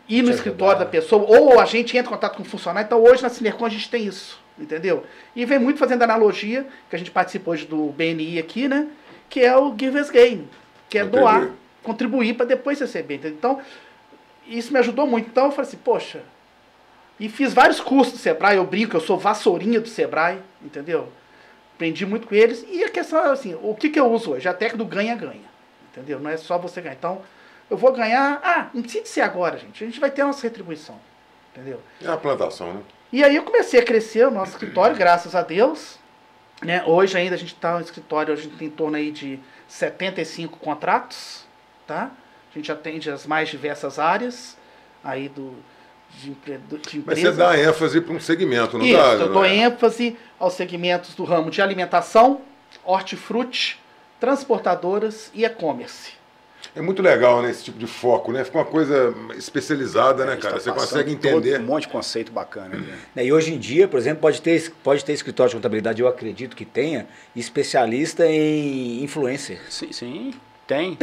ir no escritório da pessoa, ou a gente entra em contato com o funcionário. Então, hoje na Synercom a gente tem isso, entendeu? E vem muito fazendo analogia, que a gente participa hoje do BNI aqui, né? Que é o Giver's Gain, que é doar, contribuir para depois receber, entendeu? Então, isso me ajudou muito. Então, eu falei assim, poxa, e fiz vários cursos do Sebrae, eu brinco, eu sou vassourinha do Sebrae, entendeu? Aprendi muito com eles. E a questão é assim, o que eu uso hoje? A técnica do ganha-ganha, entendeu? Não é só você ganhar. Então, eu vou ganhar... não precisa de ser agora, gente. A gente vai ter a nossa retribuição, entendeu? É a plantação, né? E aí eu comecei a crescer o nosso escritório, graças a Deus. Né? Hoje ainda a gente está no escritório, a gente tem em torno aí de 75 contratos, tá? A gente atende as mais diversas áreas aí de empresas. Mas você dá ênfase para um segmento, não Isso, dá? eu dou ênfase aos segmentos do ramo de alimentação, hortifruti, transportadoras e e-commerce. É muito legal, né, esse tipo de foco, né? Fica uma coisa especializada, né, cara? Você consegue entender. Um monte de conceito bacana. Né? E hoje em dia, por exemplo, pode ter escritório de contabilidade, eu acredito que tenha, especialista em influencer. Sim. Tem.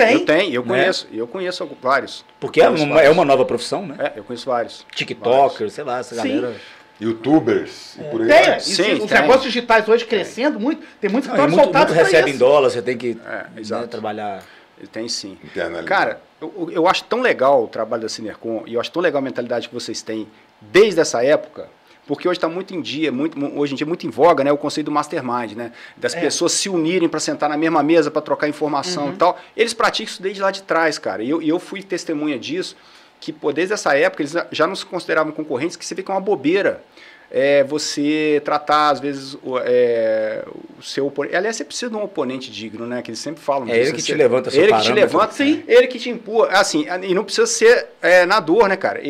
Eu conheço vários. Porque é uma nova profissão, né? Eu conheço vários. TikTokers, sei lá, essa galera. YouTubers e por aí. Os negócios digitais hoje crescendo muito. Tem muitos escritórios voltados para isso. Recebe em dólar, você tem que trabalhar. Tem sim. Cara, eu acho tão legal o trabalho da Synercom e eu acho tão legal a mentalidade que vocês têm desde essa época, porque hoje está muito em dia, hoje em dia muito em voga, né, o conceito do mastermind, né, das pessoas se unirem para sentar na mesma mesa para trocar informação e tal. Eles praticam isso desde lá de trás, cara. E eu fui testemunha disso, que desde essa época eles já não se consideravam concorrentes, que você vê que é uma bobeira. Você tratar, às vezes, o seu oponente. Aliás, você precisa de um oponente digno, né? Que eles sempre falam disso. Ele que te levanta, seu parâmetro. Ele que te levanta, sim. Ele que te empurra. Assim, e não precisa ser na dor, né, cara?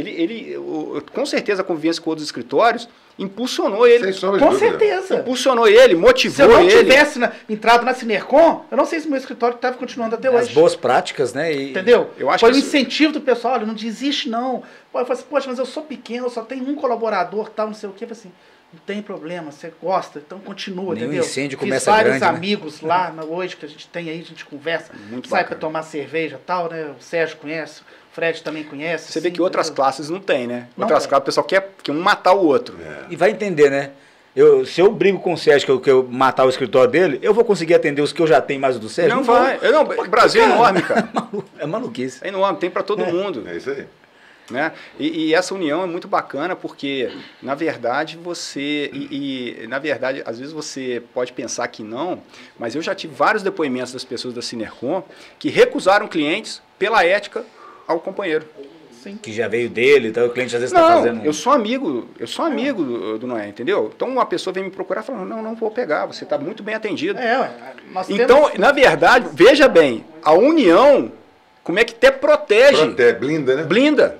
Com certeza, a convivência com outros escritórios impulsionou ele. Com certeza. Impulsionou ele, motivou ele. Se eu não tivesse entrado na Synercom, eu não sei se meu escritório estava continuando até hoje. As boas práticas, né? Entendeu? Foi um incentivo do pessoal, olha, não desiste não. Eu falei assim, poxa, mas eu sou pequeno, eu só tenho um colaborador, tal, não sei o quê. Eu falei assim, não tem problema, você gosta, então continua, entendeu? O incêndio começa Fiz vários grande, amigos lá hoje que a gente tem aí, a gente conversa, sai para tomar cerveja e tal, né? O Sérgio conhece, o Fred também conhece. Você vê que outras classes não tem, né? Outras classes o pessoal quer um matar o outro. E vai entender, né? Se eu brigo com o Sérgio que eu matar o escritório dele, eu vou conseguir atender os que eu já tenho mais o do Sérgio? Não vai. O Brasil é enorme, cara. É maluquice. É enorme, tem para todo mundo. É isso aí. Né? E essa união é muito bacana porque, na verdade, na verdade, às vezes você pode pensar que não, mas eu já tive vários depoimentos das pessoas da Synercom que recusaram clientes pela ética ao companheiro. Sim. Que já veio dele, então o cliente às vezes está fazendo... eu sou amigo do Noé, entendeu? Então uma pessoa vem me procurar e fala, não vou pegar, você está muito bem atendido. Então, na verdade, veja bem, a união, como é que até protege. Blinda, né? Blinda.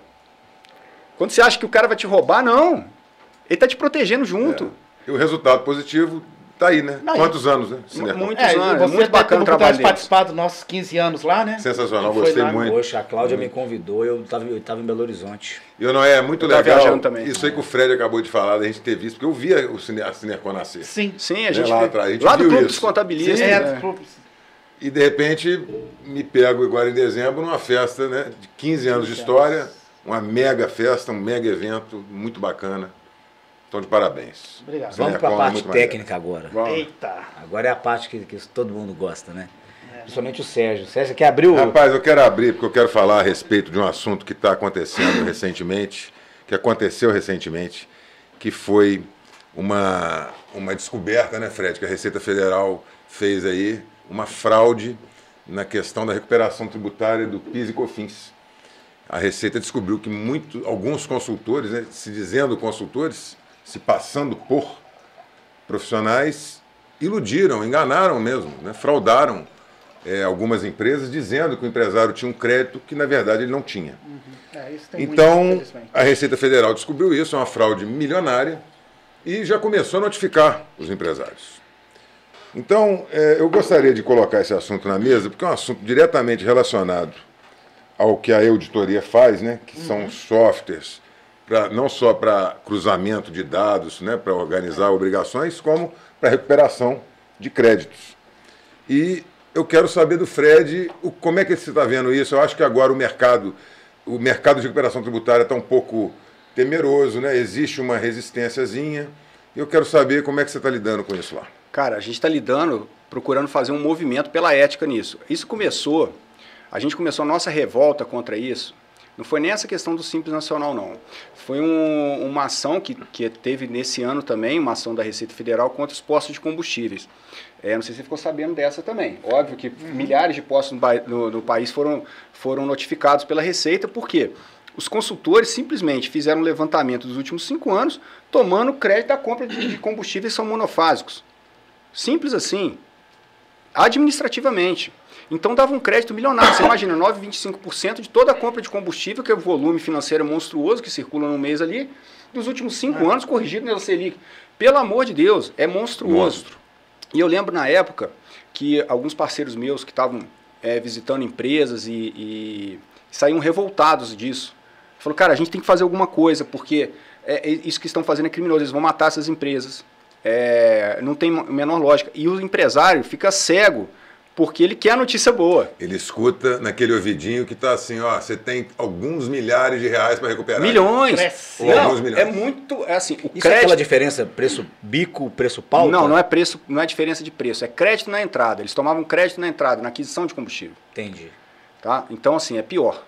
Quando você acha que o cara vai te roubar, não. Ele está te protegendo junto. E o resultado positivo está aí, né? Quantos anos, né? Muitos anos. Muito bacana o trabalho deles. Participar dos nossos 15 anos lá, né? Sensacional, gostei muito. Poxa, a Cláudia me convidou, eu estava em Belo Horizonte. E não é muito legal viajando também. Isso aí que o Fred acabou de falar, da gente ter visto, porque eu via a Synercom nascer. Sim, a gente lá atrás, a gente lá do viu Clube isso. dos Contabilistas. E de repente me pego agora em dezembro numa festa, né, de 15 anos de história, uma mega festa, um mega evento, muito bacana. Então, de parabéns. Obrigado. Vamos para a parte técnica agora. Eita! Agora é a parte que todo mundo gosta, né? Principalmente o Sérgio. Sérgio, quer abrir o... Rapaz, eu quero abrir porque eu quero falar a respeito de um assunto que está acontecendo recentemente, que aconteceu recentemente, que foi uma descoberta, né, Fred, que a Receita Federal fez aí, uma fraude na questão da recuperação tributária do PIS e COFINS. A Receita descobriu que alguns consultores, né, se dizendo consultores, se passando por profissionais, iludiram, enganaram mesmo, né, fraudaram algumas empresas, dizendo que o empresário tinha um crédito que, na verdade, ele não tinha. Então, a Receita Federal descobriu isso, é uma fraude milionária, e já começou a notificar os empresários. Então, eu gostaria de colocar esse assunto na mesa, porque é um assunto diretamente relacionado ao que a auditoria faz, né, que são softwares não só para cruzamento de dados, né, para organizar obrigações, como para recuperação de créditos. E eu quero saber do Fred, como é que você está vendo isso? Eu acho que agora o mercado de recuperação tributária está um pouco temeroso, né? Existe uma resistênciazinha. E eu quero saber como é que você está lidando com isso lá. Cara, a gente está lidando, procurando fazer um movimento pela ética nisso. A gente começou a nossa revolta contra isso. Não foi nem essa questão do Simples Nacional, não. Foi uma ação que teve nesse ano também, uma ação da Receita Federal contra os postos de combustíveis. Não sei se você ficou sabendo dessa também. Óbvio que milhares de postos no país foram notificados pela Receita, por quê? Os consultores simplesmente fizeram um levantamento dos últimos 5 anos, tomando crédito da compra de combustíveis que são monofásicos. Simples assim, administrativamente. Então dava um crédito milionário. Você imagina, 9,25% de toda a compra de combustível, que é o volume financeiro monstruoso que circula no mês ali, dos últimos 5 anos, corrigido pela Selic. Pelo amor de Deus, é monstruoso. E eu lembro na época que alguns parceiros meus que estavam visitando empresas e saíam revoltados disso. Falou, cara, a gente tem que fazer alguma coisa, porque isso que estão fazendo é criminoso, eles vão matar essas empresas. Não tem a menor lógica. E o empresário fica cego, porque ele quer a notícia boa. Ele escuta naquele ouvidinho que está assim, ó, você tem alguns milhares de reais para recuperar. Milhões. Alguns milhões. É muito, assim, o Isso crédito... é aquela diferença preço bico, preço pauta? Não é preço, não é diferença de preço, é crédito na entrada. Eles tomavam crédito na entrada, na aquisição de combustível. Entendi. Tá? Então, assim, é pior.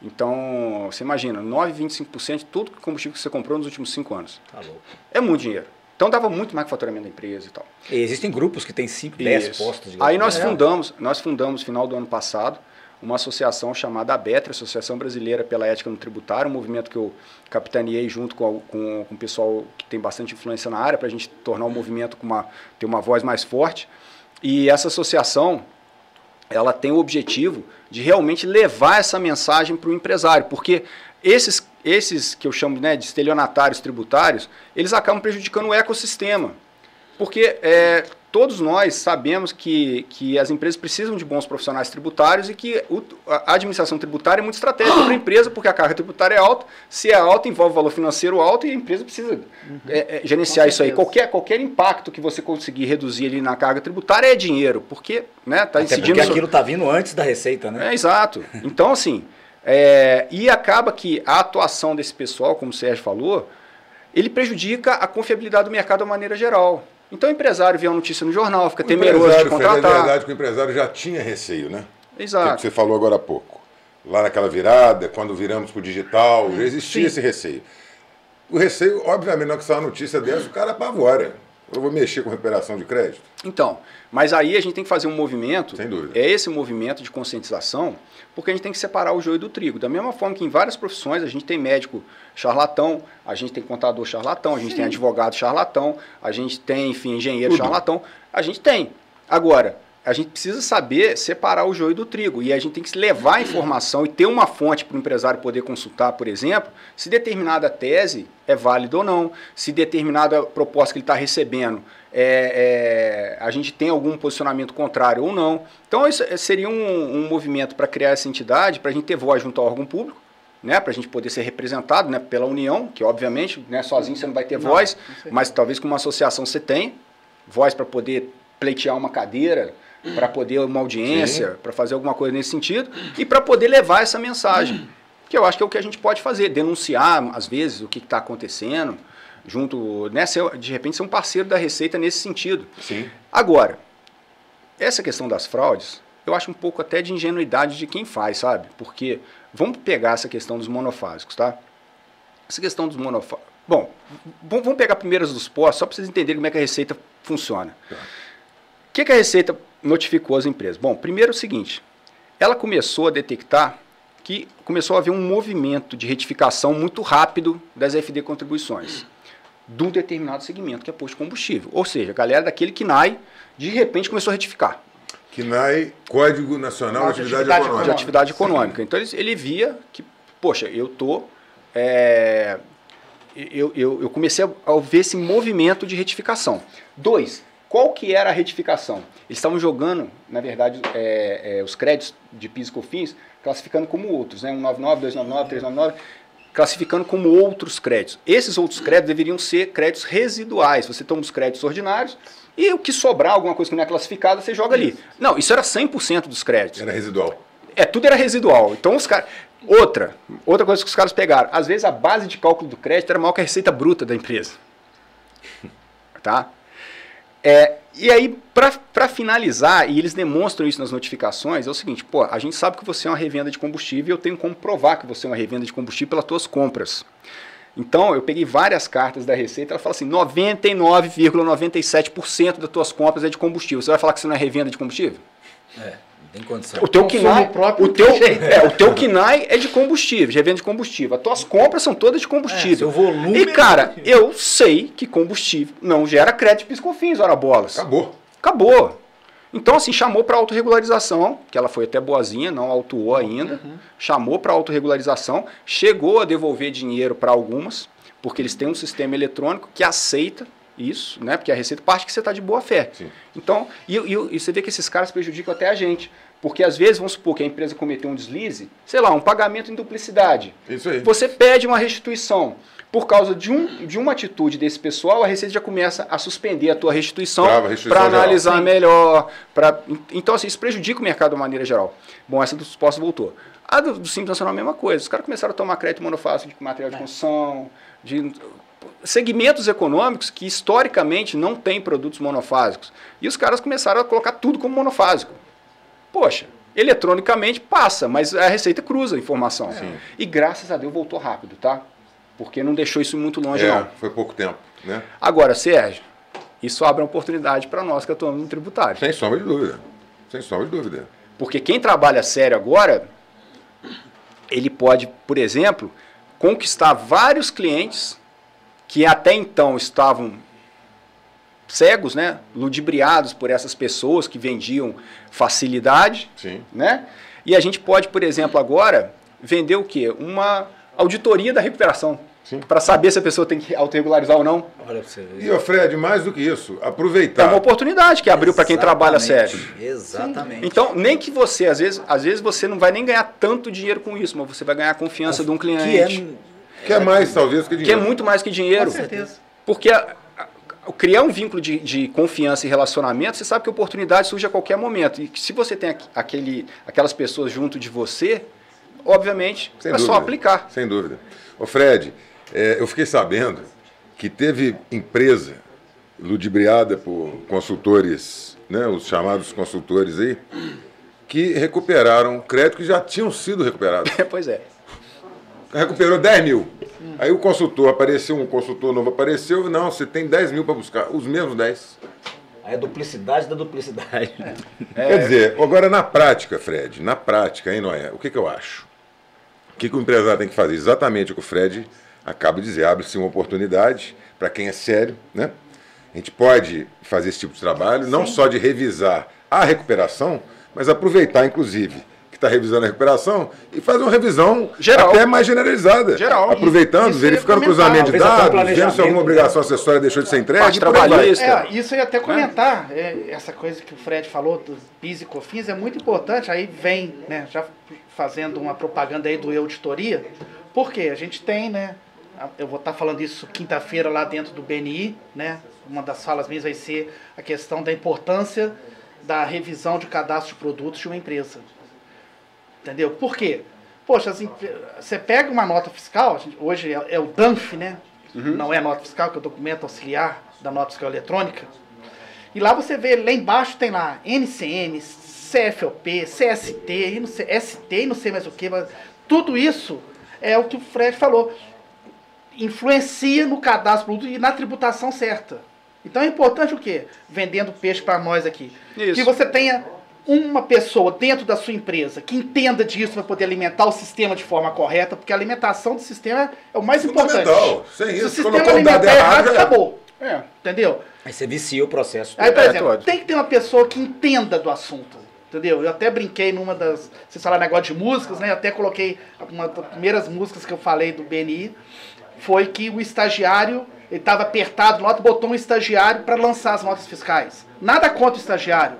Então, você imagina, 9,25% de tudo que combustível que você comprou nos últimos 5 anos. Tá louco. É muito dinheiro. Então dava muito mais que faturamento da empresa e tal. E existem grupos que têm 5, 10 postos de Aí nós gasolina. fundamos, no final do ano passado, uma associação chamada ABETRE, Associação Brasileira pela Ética no Tributário, um movimento que eu capitaneei junto com o pessoal que tem bastante influência na área, para a gente tornar o movimento ter uma voz mais forte. E essa associação, ela tem o objetivo de realmente levar essa mensagem para o empresário, porque esses que eu chamo, né, de estelionatários tributários, eles acabam prejudicando o ecossistema. Porque todos nós sabemos que as empresas precisam de bons profissionais tributários e que a administração tributária é muito estratégica para a empresa, porque a carga tributária é alta. Se é alta, envolve valor financeiro alto e a empresa precisa gerenciar isso aí. Qualquer impacto que você conseguir reduzir ali na carga tributária é dinheiro, porque está incidindo... Porque aquilo está vindo antes da receita, né? Exato. Então, assim... e acaba que a atuação desse pessoal, como o Sérgio falou, ele prejudica a confiabilidade do mercado de uma maneira geral. Então o empresário vê uma notícia no jornal, fica temeroso de contratar. É verdade que o empresário já tinha receio, né? Exato. Que você falou agora há pouco. Lá naquela virada, quando viramos para o digital, já existia esse receio. O receio, obviamente, na hora que sai uma notícia dessa, o cara apavora. Eu vou mexer com recuperação de crédito? Então, mas aí a gente tem que fazer um movimento, sem dúvida. É esse movimento de conscientização, porque a gente tem que separar o joio do trigo. Da mesma forma que em várias profissões a gente tem médico charlatão, a gente tem contador charlatão, a gente tem advogado charlatão, a gente tem, enfim, engenheiro charlatão, a gente tem. Agora, a gente precisa saber separar o joio do trigo e a gente tem que levar a informação e ter uma fonte para o empresário poder consultar, por exemplo, se determinada tese é válida ou não, se determinada proposta que ele está recebendo a gente tem algum posicionamento contrário ou não. Então, isso seria um movimento para criar essa entidade, para a gente ter voz junto ao órgão público, né, para a gente poder ser representado, né, pela União, que obviamente, né, sozinho você não vai ter voz, mas talvez com uma associação você tenha voz para poder pleitear uma cadeira, para poder uma audiência, para fazer alguma coisa nesse sentido, e para poder levar essa mensagem, que eu acho que é o que a gente pode fazer, denunciar, às vezes, o que está acontecendo, junto, né, de repente ser um parceiro da Receita nesse sentido. Sim. Agora, essa questão das fraudes, eu acho um pouco até de ingenuidade de quem faz, sabe? Porque, vamos pegar essa questão dos monofásicos, tá? Essa questão dos monofásicos... Bom, vamos pegar primeiro as dos postos, só para vocês entenderem como é que a Receita funciona. O que a Receita notificou às empresas? Bom, primeiro é o seguinte, ela começou a detectar que começou a haver um movimento de retificação muito rápido das FD contribuições de um determinado segmento, que é posto de combustível. Ou seja, a galera daquele KNAI, de repente, começou a retificar. KNAI, Código Nacional de Atividade Econômica. De atividade econômica. Então, ele via que, poxa, eu comecei a ver esse movimento de retificação. 2, qual que era a retificação? Eles estavam jogando, na verdade, os créditos de PIS e COFINS, classificando como outros, né? 199, 299, 399. classificando como outros créditos. Esses outros créditos deveriam ser créditos residuais. Você toma os créditos ordinários e o que sobrar, alguma coisa que não é classificada, você joga ali. Não, isso era 100% dos créditos. Era residual. Tudo era residual. Então os caras... Outra coisa que os caras pegaram. Às vezes a base de cálculo do crédito era maior que a receita bruta da empresa. Tá? E aí, para finalizar, e eles demonstram isso nas notificações, é o seguinte, pô, a gente sabe que você é uma revenda de combustível e eu tenho como provar que você é uma revenda de combustível pelas tuas compras. Então, eu peguei várias cartas da Receita, ela fala assim, 99,97% das tuas compras é de combustível. Você vai falar que você não é revenda de combustível? Tem condição. O teu KINAI é de combustível, de revenda de combustível. As tuas compras são todas de combustível. Seu volume e, cara, eu sei que combustível não gera crédito PIS/COFINS, ora bolas. Acabou. Então, assim, chamou para autorregularização, que ela foi até boazinha, não autuou ainda. Chamou para autorregularização, chegou a devolver dinheiro para algumas, porque eles têm um sistema eletrônico que aceita isso, né? Porque a Receita parte que você está de boa fé. Sim. Então, e você vê que esses caras prejudicam até a gente. Porque às vezes, vamos supor que a empresa cometeu um deslize, sei lá, um pagamento em duplicidade. Isso aí. Você pede uma restituição. Por causa de uma atitude desse pessoal, a Receita já começa a suspender a tua restituição para analisar melhor. Então, assim, isso prejudica o mercado de uma maneira geral. Bom, essa dos postos voltou. A do Simples Nacional é a mesma coisa. Os caras começaram a tomar crédito monofásico de material de construção, de segmentos econômicos que historicamente não têm produtos monofásicos. E os caras começaram a colocar tudo como monofásico. Poxa, eletronicamente passa, mas a Receita cruza a informação. Sim. E graças a Deus voltou rápido, tá? Porque não deixou isso muito longe, não. Foi pouco tempo, né? Agora, Sérgio, isso abre uma oportunidade para nós que atuamos no tributário. Sem sombra de dúvida. Sem sombra de dúvida. Porque quem trabalha sério agora, ele pode, por exemplo, conquistar vários clientes que até então estavam cegos, né, ludibriados por essas pessoas que vendiam facilidade. Sim. Né? E a gente pode, por exemplo, agora vender o quê? Uma auditoria da recuperação. Para saber se a pessoa tem que autorregularizar ou não. Olha pra você ver. E, Fred, mais do que isso, aproveitar. É uma oportunidade que abriu para quem trabalha sério. Exatamente. Então, nem que você, às vezes você não vai nem ganhar tanto dinheiro com isso, mas você vai ganhar a confiança de um cliente. Que é mais, talvez, que dinheiro. Que é muito mais que dinheiro. Com certeza. Porque criar um vínculo de confiança e relacionamento, você sabe que a oportunidade surge a qualquer momento. E se você tem aquelas pessoas junto de você, obviamente, só aplicar. Sem dúvida. Ô Fred, eu fiquei sabendo que teve empresa ludibriada por consultores, né, os chamados consultores aí, que recuperaram crédito que já tinham sido recuperados. Pois é. Recuperou 10 mil. Aí o consultor apareceu, um consultor novo apareceu, não, você tem 10 mil para buscar, os mesmos 10. Aí a duplicidade da duplicidade. Quer dizer, agora na prática, Fred, na prática, hein, Noé, o que eu acho? O que o empresário tem que fazer? Exatamente o que o Fred acaba de dizer, abre-se uma oportunidade para quem é sério, né? A gente pode fazer esse tipo de trabalho, não só de revisar a recuperação, mas aproveitar, inclusive, que está revisando a recuperação e fazer uma revisão geral, até mais generalizada. Geral. Aproveitando, verificando o cruzamento de dados, vendo se alguma obrigação acessória deixou de ser entregue. Isso eu ia até comentar, essa coisa que o Fred falou dos PIS e COFINS é muito importante, aí vem, né, já fazendo uma propaganda aí do Auditoria, porque a gente tem, né, eu vou estar falando isso quinta-feira lá dentro do BNI, né, uma das falas minhas vai ser a questão da importância da revisão de cadastro de produtos de uma empresa. Entendeu? Por quê? Poxa, você pega uma nota fiscal, hoje é o DANF, né? Não é nota fiscal, que é o documento auxiliar da nota fiscal eletrônica. E lá você vê, lá embaixo tem lá NCM, CFOP, CST, e não sei, ST e não sei mais o que. Mas tudo isso é o que o Fred falou. Influencia no cadastro do produto e na tributação certa. Então é importante o quê? Vendendo peixe para nós aqui. Isso. Que você tenha uma pessoa dentro da sua empresa que entenda disso para poder alimentar o sistema de forma correta, porque a alimentação do sistema é o mais importante. Sem Se isso, o sistema alimentar errado, acabou. Entendeu? Aí você vicia o processo. Aí, por exemplo, tem que ter uma pessoa que entenda do assunto. Entendeu? Eu até brinquei numa das... Vocês falaram negócio de músicas, né? Eu até coloquei uma das primeiras músicas que eu falei do BNI, foi que o estagiário, ele estava apertado, nota, botou um estagiário para lançar as notas fiscais. Nada contra o estagiário.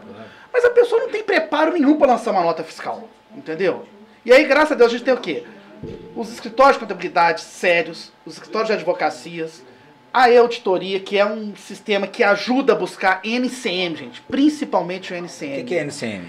Mas a pessoa não tem preparo nenhum para lançar uma nota fiscal. Entendeu? E aí, graças a Deus, a gente tem o quê? os escritórios de contabilidade sérios, os escritórios de advocacias, a auditoria, que é um sistema que ajuda a buscar NCM, gente, principalmente o NCM. O que é NCM?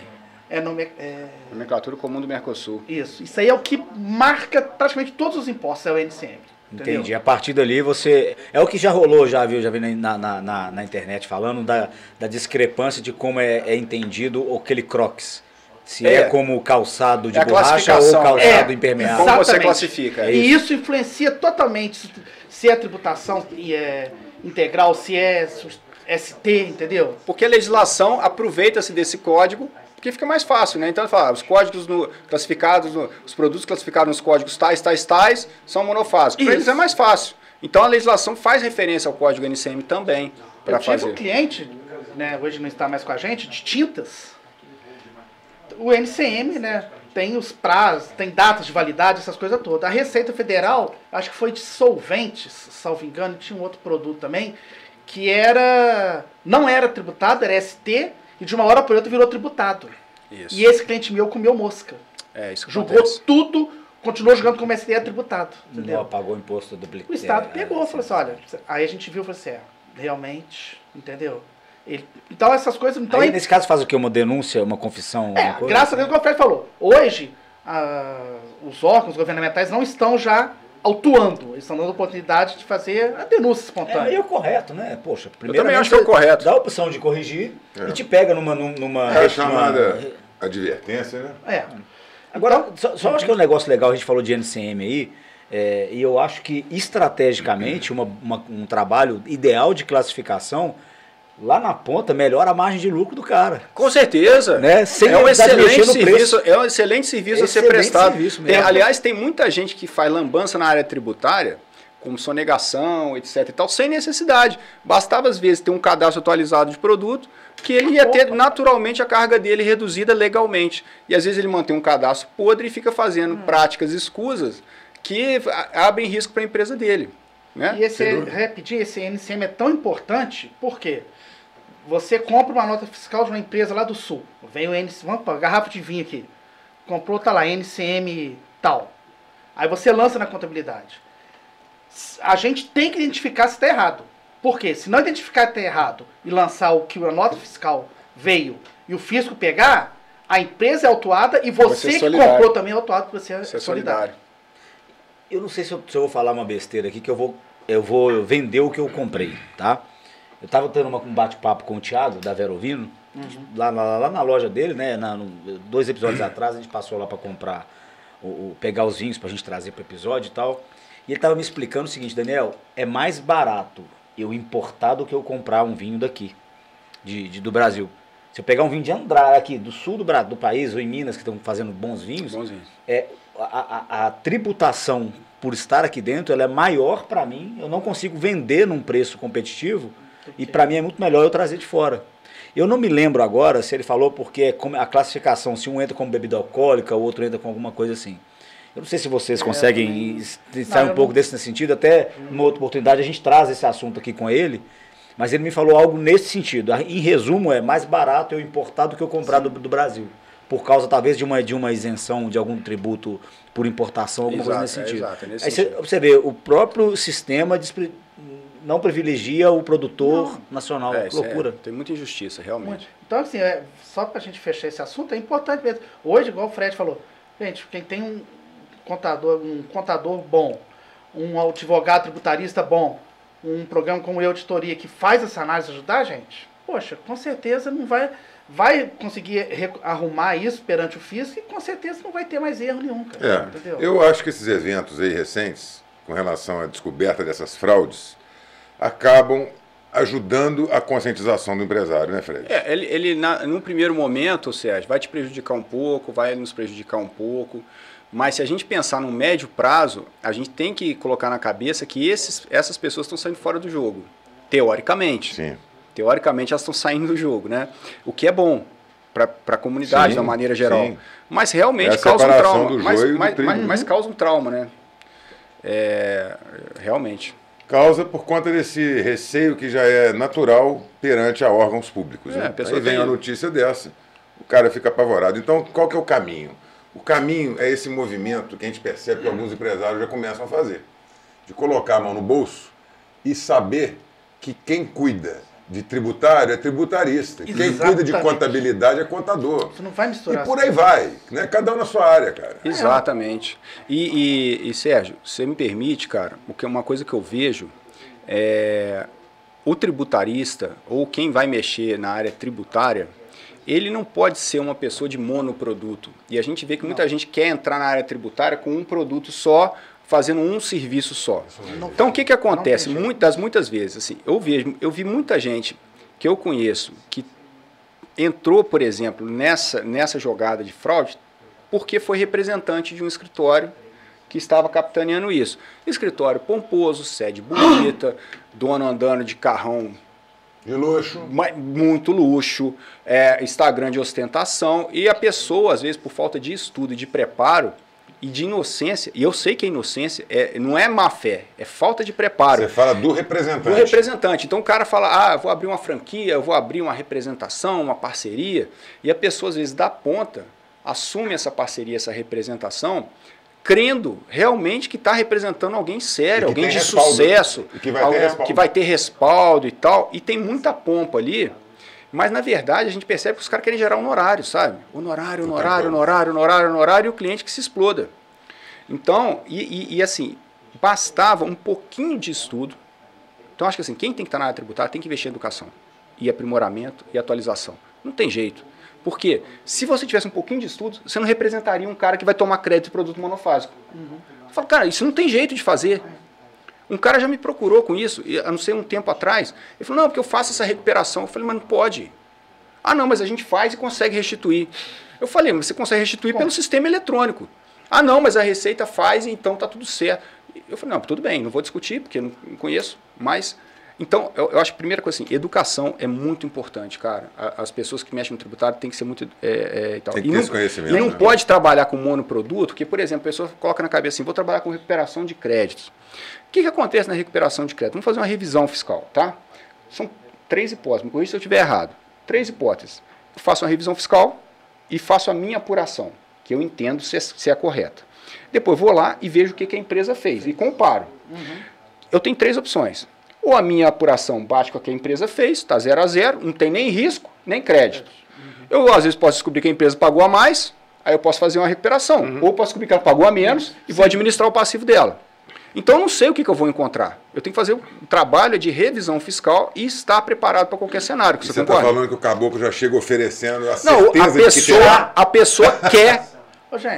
Nomenclatura Comum do Mercosul. Isso aí é o que marca praticamente todos os impostos, é o NCM. Entendi. Entendeu? A partir dali você... É o que já rolou, já vi na internet falando da discrepância de como é entendido aquele crocs. Se é como calçado de borracha ou calçado impermeável. Como você classifica? E isso influencia totalmente se é tributação integral, se é ST, entendeu? Porque a legislação aproveita-se desse código, porque fica mais fácil, né? Então, os códigos classificados, os produtos classificados nos códigos tais, são monofásicos. Para eles é mais fácil. Então, a legislação faz referência ao código NCM também para fazer. Eu tive um cliente, né, hoje não está mais com a gente, de tintas. O NCM, né, tem os prazos, tem datas de validade, essas coisas todas. A Receita Federal, acho que foi de solventes, salvo engano, tinha um outro produto também, que não era tributado, era ST, e de uma hora para outra virou tributado. Isso. E esse cliente meu comeu mosca. Isso que jogou acontece. Tudo, continuou jogando como ST, é tributado. Entendeu? Não pagou imposto duplicado. O Estado pegou, falou assim, olha, aí a gente viu, falou assim, realmente, entendeu? Então essas coisas... Então, aí, nesse caso faz o quê? Uma denúncia, uma confissão? Graças a Deus, como o Fred falou, hoje os órgãos governamentais não estão já autuando, eles estão dando oportunidade de fazer a denúncia espontânea. É o correto, né? Poxa, primeiro eu também acho que é o correto. Dá a opção de corrigir e te pega numa é a chamada advertência, né? Agora, só acho que é um negócio legal, a gente falou de NCM aí, e eu acho que estrategicamente um trabalho ideal de classificação lá na ponta melhora a margem de lucro do cara. Com certeza. Né? Sem é um excelente serviço a ser prestado. Aliás, tem muita gente que faz lambança na área tributária, como sonegação, etc. e tal, sem necessidade. Bastava, às vezes, ter um cadastro atualizado de produto, que ele ia ter naturalmente a carga dele reduzida legalmente. E às vezes ele mantém um cadastro podre e fica fazendo práticas escusas que abrem risco para a empresa dele. Né? E esse NCM é tão importante, por quê? Você compra uma nota fiscal de uma empresa lá do Sul. Vem o NCM, vamos para garrafa de vinho aqui. Comprou, tá lá, NCM tal. Aí você lança na contabilidade. A gente tem que identificar se está errado. Por quê? Se não identificar que está errado e lançar o que a nota fiscal veio e o fisco pegar, a empresa é autuada e você que comprou também é autuado porque você é solidário. Eu não sei se eu vou falar uma besteira aqui, que eu vou vender o que eu comprei, tá? Eu estava tendo um bate-papo com o Thiago, da Verovino, lá na loja dele, né? 2 episódios atrás, a gente passou lá para comprar, pegar os vinhos para a gente trazer para o episódio e tal. E ele estava me explicando o seguinte, Daniel, é mais barato eu importar do que eu comprar um vinho daqui, do Brasil. Se eu pegar um vinho de Andrade aqui, do sul do país, ou em Minas, que estão fazendo bons vinhos, a tributação por estar aqui dentro, ela é maior para mim, eu não consigo vender num preço competitivo, e para mim é muito melhor eu trazer de fora. Eu não me lembro agora se ele falou porque a classificação, se um entra como bebida alcoólica, o outro entra com alguma coisa assim. Eu não sei se vocês conseguem sair um pouco desse sentido, até numa outra oportunidade a gente traz esse assunto aqui com ele, mas ele me falou algo nesse sentido. Em resumo, é mais barato eu importar do que eu comprar do Brasil, por causa talvez de uma isenção de algum tributo por importação, alguma coisa nesse sentido. Aí você vê, o próprio sistema não privilegia o produtor nacional. Que loucura. Tem muita injustiça, realmente. Então, assim, só para a gente fechar esse assunto, é importante mesmo. Hoje, igual o Fred falou, gente, quem tem um contador bom, um advogado tributarista bom, um programa como a auditoria que faz essa análise ajudar a gente, poxa, com certeza não vai conseguir arrumar isso perante o fisco e com certeza não vai ter mais erro nenhum, cara. Entendeu? Eu acho que esses eventos aí recentes, com relação à descoberta dessas fraudes, acabam ajudando a conscientização do empresário, né, Fred? Ele num primeiro momento, Sérgio, vai te prejudicar um pouco, vai nos prejudicar um pouco, mas se a gente pensar no médio prazo, a gente tem que colocar na cabeça que essas pessoas estão saindo fora do jogo, teoricamente. Sim. Teoricamente elas estão saindo do jogo, né? O que é bom para a comunidade, da maneira geral. Sim. Mas realmente causa um trauma. Mas causa um trauma, né? Realmente. Causa por conta desse receio que já é natural perante a órgãos públicos. Né? Aí vem a notícia dessa, o cara fica apavorado. Então, qual que é o caminho? O caminho é esse movimento que a gente percebe que alguns empresários já começam a fazer. De colocar a mão no bolso e saber que quem cuida de tributário é tributarista. Quem cuida de contabilidade é contador. Você não vai misturar. E por aí vai, né? Cada um na sua área, cara. Exatamente. E Sérgio, você me permite, cara, porque uma coisa que eu vejo é o tributarista ou quem vai mexer na área tributária, ele não pode ser uma pessoa de monoproduto. E a gente vê que muita gente quer entrar na área tributária com um produto só, fazendo um serviço só. Então, o que acontece? Muitas vezes, assim, eu vi muita gente que eu conheço que entrou, por exemplo, nessa jogada de fraude porque foi representante de um escritório que estava capitaneando isso. Escritório pomposo, sede bonita, dono andando de carrão de luxo. Muito luxo, Instagram de ostentação, e a pessoa, às vezes, por falta de estudo e de preparo e de inocência, e eu sei que a inocência não é má fé, é falta de preparo. Você fala do representante. Do representante. Então o cara fala, eu vou abrir uma franquia, eu vou abrir uma representação, uma parceria, e a pessoa, às vezes, dá ponta, assume essa parceria, essa representação, crendo realmente que está representando alguém sério, alguém de sucesso, que vai ter respaldo e tal, e tem muita pompa ali, mas na verdade a gente percebe que os caras querem gerar honorário, sabe? Honorário, e o cliente que se exploda. Então, assim, bastava um pouquinho de estudo. Então acho que assim, quem tem que estar na área tributária tem que investir em educação, e aprimoramento, e atualização. Não tem jeito. Por quê? Se você tivesse um pouquinho de estudo, você não representaria um cara que vai tomar crédito de produto monofásico. Eu falo, cara, isso não tem jeito de fazer. Um cara já me procurou com isso, a não ser um tempo atrás. Ele falou, não, porque eu faço essa recuperação. Eu falei, mas não pode. Ah, não, mas a gente faz e consegue restituir. Eu falei, mas você consegue restituir pelo sistema eletrônico. Ah, não, mas a Receita faz e então está tudo certo. Eu falei, não, tudo bem, não vou discutir, porque não conheço, mas... Então, eu acho que a primeira coisa assim, educação é muito importante, cara. As pessoas que mexem no tributário têm que ser muito... e tal. Tem que ter esse conhecimento. E não pode trabalhar com monoproduto, porque, por exemplo, a pessoa coloca na cabeça assim, vou trabalhar com recuperação de créditos. O que acontece na recuperação de crédito? Vamos fazer uma revisão fiscal, tá? São 3 hipóteses, me corrija se eu estiver errado. 3 hipóteses. Eu faço uma revisão fiscal e faço a minha apuração, que eu entendo se é correta. Depois vou lá e vejo o que a empresa fez e comparo. Eu tenho 3 opções. Ou a minha apuração bate com o que a empresa fez, está 0 a 0, não tem nem risco, nem crédito. Eu, às vezes, posso descobrir que a empresa pagou a mais, aí eu posso fazer uma recuperação. Ou posso descobrir que ela pagou a menos e vou administrar o passivo dela. Então, eu não sei o que eu vou encontrar. Eu tenho que fazer um trabalho de revisão fiscal e estar preparado para qualquer cenário. Você está falando que o caboclo já chega oferecendo a certeza a pessoa quer...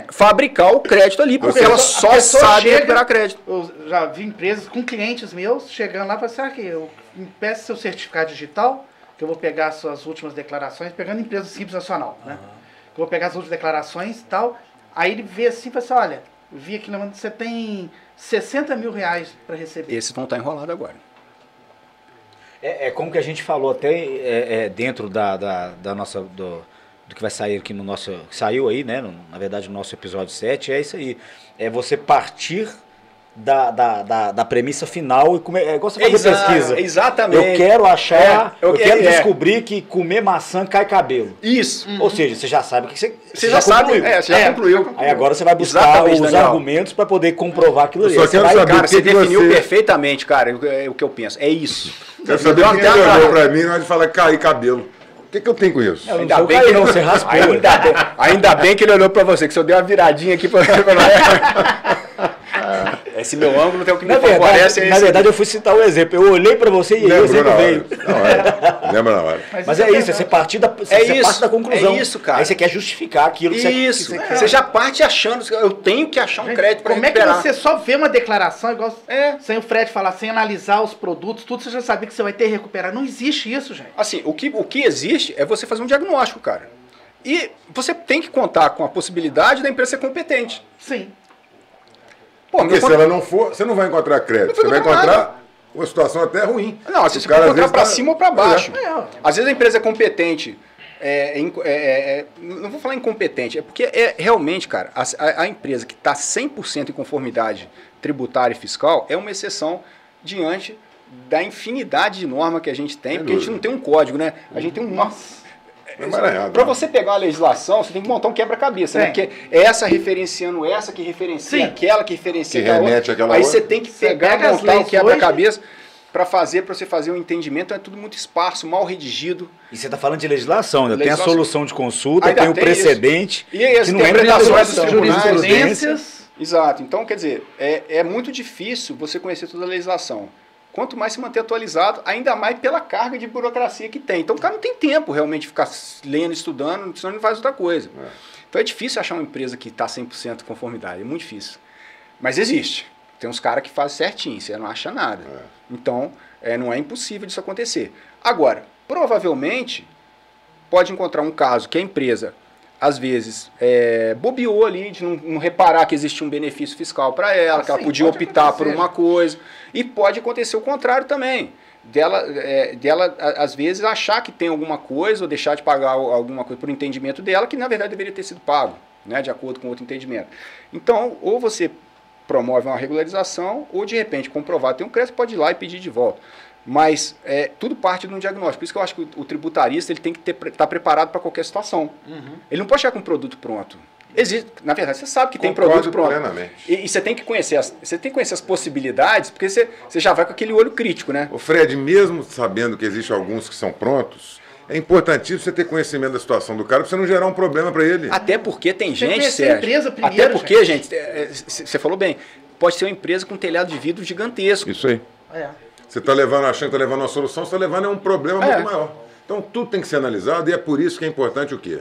fabricar o crédito ali, porque ela só sabe recuperar crédito. Eu já vi empresas com clientes meus chegando lá e falando, será que eu me peço seu certificado digital, que eu vou pegar suas últimas declarações, pegando empresa Simples Nacional, né? Que eu vou pegar as últimas declarações e tal. Aí ele vê assim e fala assim, olha, eu vi aqui, você tem 60 mil reais para receber. Esses vão estar enrolados agora. Como que a gente falou até dentro da nossa... do que vai sair aqui no nosso... Saiu aí, né? Na verdade, no nosso episódio 7, é isso aí. É você partir da premissa final e comer... É igual você fazer pesquisa. Exatamente. Eu quero achar... eu quero descobrir que comer maçã cai cabelo. Isso. Ou seja, você já sabe que você já sabe. concluiu. Você já concluiu. Aí agora você vai buscar os argumentos para poder comprovar aquilo ali. Eu só quero saber cara, você definiu perfeitamente, cara, o que eu penso. É isso. Quero saber o que ele olhou para mim na hora de falar cair cabelo. O que eu tenho com isso? Ainda bem que não, você raspou. Ainda bem que ele olhou pra você, que se eu dei uma viradinha aqui pra... Esse meu ângulo tem o que me favorece. Na verdade, eu fui citar um exemplo. Eu olhei pra você e aí o exemplo veio. Lembra na hora. Mas é isso, você parte da conclusão. É isso, cara. Aí você quer justificar aquilo que você quer. Você já parte achando, eu tenho que achar um crédito pra recuperar. Como é que você só vê uma declaração, igual sem o Fred falar, sem analisar os produtos, tudo, você já sabia que você vai ter que recuperar. Não existe isso, gente. Assim, o que existe é você fazer um diagnóstico, cara. E você tem que contar com a possibilidade da empresa ser competente. Sim. Porque se ela não for, você não vai encontrar crédito. Você vai encontrar uma situação até ruim. Não, às vezes você pode encontrar para cima ou para baixo. Às vezes a empresa é competente. Não vou falar incompetente, é porque realmente, cara, a empresa que está 100% em conformidade tributária e fiscal é uma exceção diante da infinidade de normas que a gente tem, porque a gente não tem um código, né? A gente tem um... Para você pegar uma legislação, você tem que montar um quebra-cabeça, né? Porque essa referenciando essa, que referencia aquela, que referencia que remete aquela outra. Aí você tem que pegar e montar o quebra-cabeça para você fazer um entendimento. É tudo muito esparso, mal redigido. E você está falando de legislação, né? Tem a solução de consulta, tem o precedente, e as que não entra interpretações dos tribunais. Jurisprudências. Exato. Então, quer dizer, é muito difícil você conhecer toda a legislação. Quanto mais se manter atualizado, ainda mais pela carga de burocracia que tem. Então o cara não tem tempo realmente de ficar lendo, estudando, senão ele faz outra coisa. Então é difícil achar uma empresa que está 100% de conformidade, é muito difícil. Mas existe. Tem uns caras que fazem certinho, você não acha nada. Então não é impossível disso acontecer. Agora, provavelmente, pode encontrar um caso que a empresa, às vezes, bobeou ali de não reparar que existia um benefício fiscal para ela, que ela podia optar por uma coisa. E pode acontecer o contrário também. Dela, às vezes, achar que tem alguma coisa ou deixar de pagar alguma coisa por entendimento dela, que na verdade deveria ter sido pago, né, de acordo com outro entendimento. Então, ou você promove uma regularização, ou de repente, comprovar tem um crédito, pode ir lá e pedir de volta. Mas tudo parte de um diagnóstico. Por isso que eu acho que o tributarista ele tem que estar preparado para qualquer situação. Ele não pode chegar com um produto pronto. Existe, na verdade, você sabe que tem produto pronto. E você tem que conhecer as possibilidades, porque você já vai com aquele olho crítico, né? O Fred, mesmo sabendo que existem alguns que são prontos, é importantíssimo você ter conhecimento da situação do cara para você não gerar um problema para ele. Até porque tem gente, Sérgio. Empresa primeiro, até porque, gente, você falou bem, pode ser uma empresa com um telhado de vidro gigantesco. Isso aí. Você está achando que está levando uma solução, você está levando um problema muito maior. Então tudo tem que ser analisado e é por isso que é importante o quê?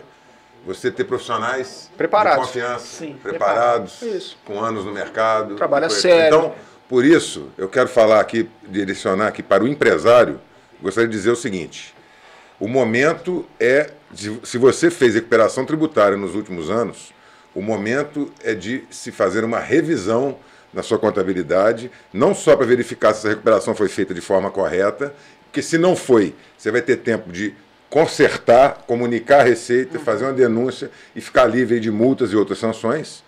Você ter profissionais preparados, de confiança, preparados, com anos no mercado. Trabalha sério. Então, por isso, eu quero falar aqui, direcionar aqui para o empresário, gostaria de dizer o seguinte: o momento se você fez recuperação tributária nos últimos anos, o momento é de se fazer uma revisão na sua contabilidade, não só para verificar se essa recuperação foi feita de forma correta, porque se não foi, você vai ter tempo de consertar, comunicar a Receita, fazer uma denúncia e ficar livre de multas e outras sanções.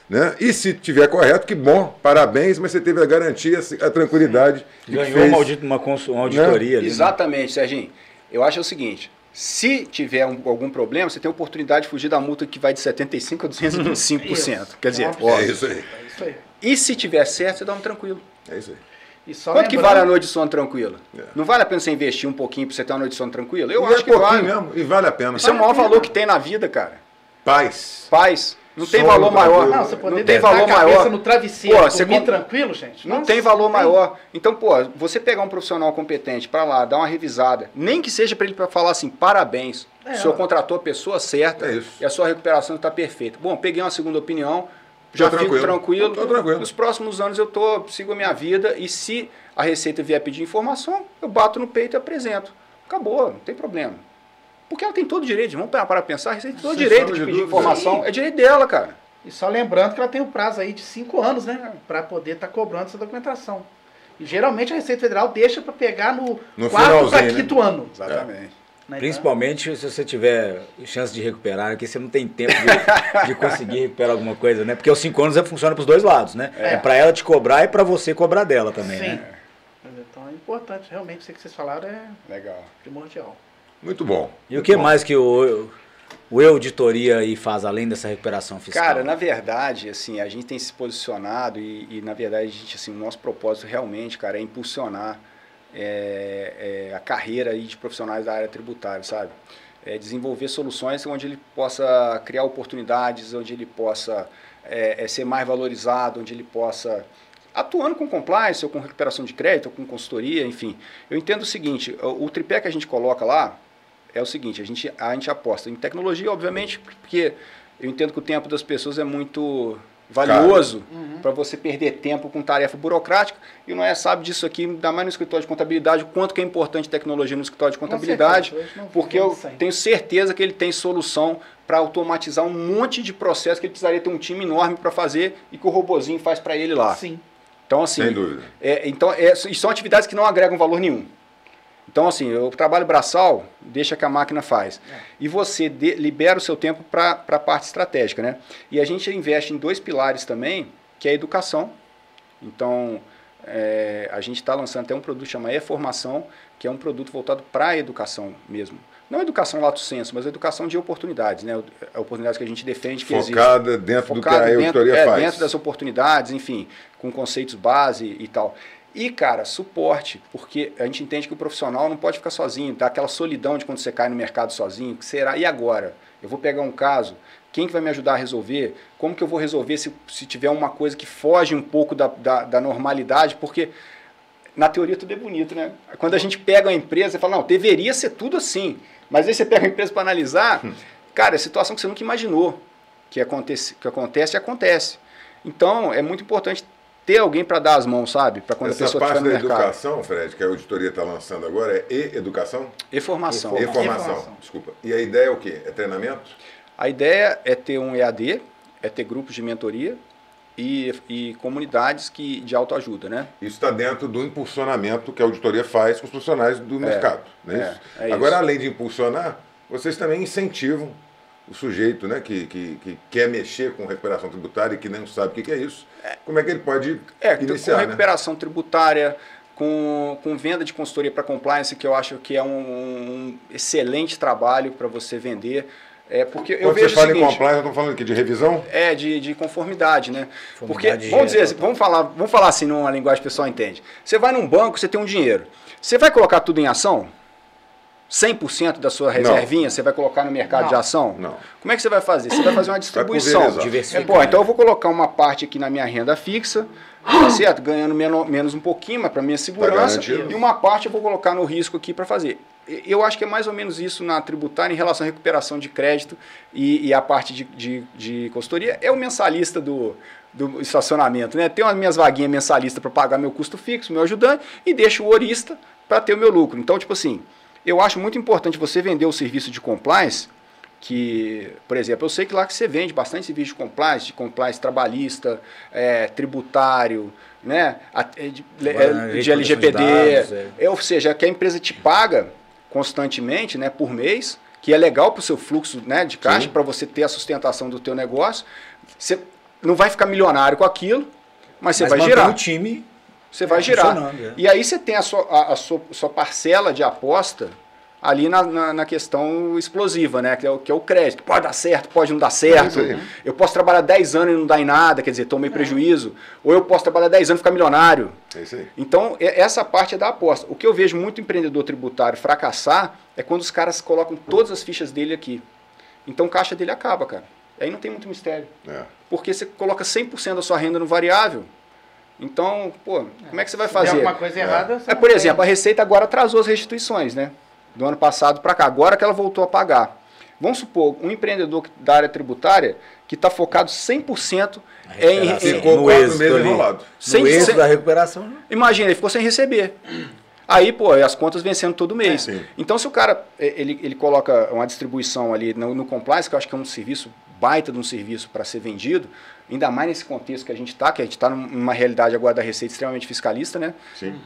Né? E se tiver correto, que bom, parabéns, mas você teve a garantia, a tranquilidade de ganhou que fez, uma auditoria ali. Exatamente, Serginho. Eu acho o seguinte, se tiver algum problema, você tem a oportunidade de fugir da multa que vai de 75% a 225%. Quer dizer, isso aí. E se tiver certo, você dá um tranquilo. É isso aí. Quanto que vale a noite de sono tranquila? Não vale a pena você investir um pouquinho para você ter uma noite de sono tranquila? Eu acho que vale mesmo, e vale a pena. Isso é o maior valor que tem na vida, cara. Paz. Não tem valor maior. Não, você poder não tem valor a cabeça maior no travesseiro, você dormir tranquilo, gente. Não tem valor maior. Então, você pegar um profissional competente para lá, dar uma revisada, nem que seja para ele falar assim, parabéns, o senhor contratou a pessoa certa e a sua recuperação está perfeita. Bom, peguei uma segunda opinião, já fico tranquilo. Nos próximos anos eu sigo a minha vida e se a Receita vier pedir informação, eu bato no peito e apresento. Acabou, não tem problema. Porque ela tem todo o direito, vamos parar para pensar, a Receita tem todo o direito de pedir informação, é direito dela, cara. E só lembrando que ela tem um prazo aí de 5 anos, né, para poder estar cobrando essa documentação. E geralmente a Receita Federal deixa para pegar no 4º para 5º ano. Exatamente. Principalmente se você tiver chance de recuperar, que você não tem tempo de conseguir recuperar alguma coisa, né? Porque os 5 anos funciona para os dois lados, né? É para ela te cobrar e para você cobrar dela também, né? Então é importante, realmente, isso que vocês falaram legal, primordial. Muito bom. E o que mais que o auditoria aí faz além dessa recuperação fiscal? Cara, na verdade, assim, a gente tem se posicionado e na verdade, a gente, assim, o nosso propósito realmente, cara, é impulsionar a carreira aí de profissionais da área tributária, sabe? Desenvolver soluções onde ele possa criar oportunidades, onde ele possa ser mais valorizado, onde ele possa atuando com compliance, ou com recuperação de crédito, ou com consultoria, enfim. Eu entendo o seguinte, o tripé que a gente coloca lá é o seguinte, a gente aposta em tecnologia, obviamente, porque eu entendo que o tempo das pessoas é muito valioso para você perder tempo com tarefa burocrática, e o Noé sabe disso aqui, ainda mais no escritório de contabilidade, o quanto que é importante tecnologia no escritório de contabilidade, porque eu tenho certeza que ele tem solução para automatizar um monte de processo que ele precisaria ter um time enorme para fazer e que o robozinho faz para ele lá. Sim. Então, assim, sem dúvida. São atividades que não agregam valor nenhum. Então, assim, eu trabalho braçal, deixa que a máquina faz. E você libera o seu tempo para a parte estratégica, né? E a gente investe em 2 pilares também, que é a educação. Então, a gente está lançando até um produto chamado E-Formação, que é um produto voltado para a educação mesmo. Não educação lato sensu, mas educação de oportunidades, né? Oportunidades que a gente defende que focada existe. Dentro do que a auditoria faz. Dentro das oportunidades, enfim, com conceitos base e tal. E, cara, suporte, porque a gente entende que o profissional não pode ficar sozinho, dá aquela solidão de quando você cai no mercado sozinho, que será, e agora? Eu vou pegar um caso, quem que vai me ajudar a resolver? Como que eu vou resolver se tiver uma coisa que foge um pouco da normalidade? Porque na teoria tudo é bonito, né? Quando a gente pega uma empresa e fala, não, deveria ser tudo assim. Mas aí você pega a empresa para analisar, cara, é situação que você nunca imaginou que acontece. Então, é muito importante ter alguém para dar as mãos, sabe? Para quando a pessoa estiver no mercado. Essa parte da educação, Fred, que a auditoria está lançando agora, é E-Educação? E-Formação. E-Formação, desculpa. E a ideia é o quê? É treinamento? A ideia é ter um EAD, é ter grupos de mentoria e comunidades de autoajuda, né? Isso está dentro do impulsionamento que a auditoria faz com os profissionais do mercado, não é isso? Agora, isso. Além de impulsionar, vocês também incentivam o sujeito, né, que quer mexer com recuperação tributária e que não sabe o que é isso, como é que ele pode iniciar, com recuperação tributária, com venda de consultoria para compliance, que eu acho que é um excelente trabalho para você vender. Porque eu Quando vejo você fala o seguinte, em compliance, eu estou falando aqui de revisão? De conformidade, né? Porque, Conformidade vamos falar assim numa linguagem que o pessoal entende. Você vai num banco, você tem um dinheiro. Você vai colocar tudo em ação? 100% da sua reservinha você vai colocar no mercado de ação? Não. Como é que você vai fazer? Você vai fazer uma distribuição. Então eu vou colocar uma parte aqui na minha renda fixa, tá certo? Ganhando menos um pouquinho, mas para minha segurança. E uma parte eu vou colocar no risco aqui para fazer. Eu acho que é mais ou menos isso na tributária em relação à recuperação de crédito e a parte de consultoria. É o mensalista do estacionamento, né? Tenho as minhas vaguinhas mensalistas para pagar meu custo fixo, meu ajudante, e deixo o horista para ter o meu lucro. Então, tipo assim, eu acho muito importante você vender o serviço de compliance, que, por exemplo, eu sei que lá que você vende bastante serviço de compliance trabalhista, tributário, né? De LGPD, ou seja, que a empresa te paga constantemente, né, por mês, que é legal para o seu fluxo, né, de caixa, para você ter a sustentação do teu negócio. Você não vai ficar milionário com aquilo, mas você vai girar. O time você vai girar. E aí você tem a sua parcela de aposta ali na questão explosiva, né? Que é o crédito. Pode dar certo, pode não dar certo. Eu posso trabalhar 10 anos e não dar em nada, quer dizer, tomei prejuízo. Ou eu posso trabalhar 10 anos e ficar milionário. É isso aí. Então, essa parte é da aposta. O que eu vejo muito empreendedor tributário fracassar é quando os caras colocam todas as fichas dele aqui. Então, o caixa dele acaba, cara. Aí não tem muito mistério. Porque você coloca 100% da sua renda no variável. Então, como é que você vai fazer? Se der alguma coisa errada... Por exemplo, a Receita agora atrasou as restituições, né? Do ano passado para cá, agora que ela voltou a pagar. Vamos supor, um empreendedor da área tributária que está focado 100% ficou 4 meses enrolado. No êxito da recuperação. Imagina, ele ficou sem receber. Aí, as contas vencendo todo mês. Então, se o cara ele coloca uma distribuição ali no compliance, que eu acho que é um serviço, baita de um serviço para ser vendido, ainda mais nesse contexto que a gente está numa realidade agora da Receita extremamente fiscalista, né? Sim.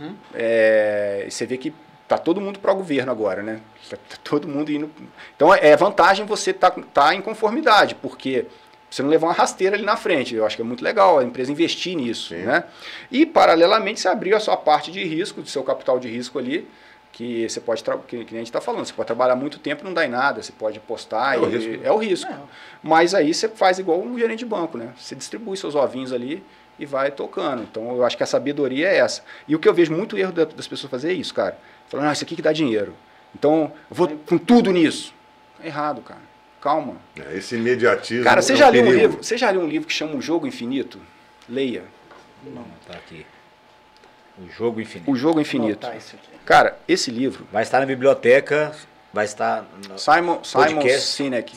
Você vê que tá todo mundo para o governo agora, né? Tá todo mundo indo. Então, vantagem você tá em conformidade, porque você não levar uma rasteira ali na frente. Eu acho que é muito legal a empresa investir nisso, né? E, paralelamente, você abriu a sua parte de risco, do seu capital de risco ali, que você pode, que a gente está falando, você pode trabalhar muito tempo e não dá em nada, você pode apostar, é o risco. Mas aí você faz igual um gerente de banco, né? Você distribui seus ovinhos ali e vai tocando. Então, eu acho que a sabedoria é essa. E o que eu vejo muito erro das pessoas fazer é isso, cara. Falando, isso aqui que dá dinheiro. Então, eu vou com tudo nisso. É errado, cara. Calma. Esse imediatismo. Cara, você já leu um livro que chama O Jogo Infinito? Leia. Não, tá aqui. O Jogo Infinito. O Jogo Infinito. Cara, esse livro... Vai estar na biblioteca, vai estar... Simon Sinek.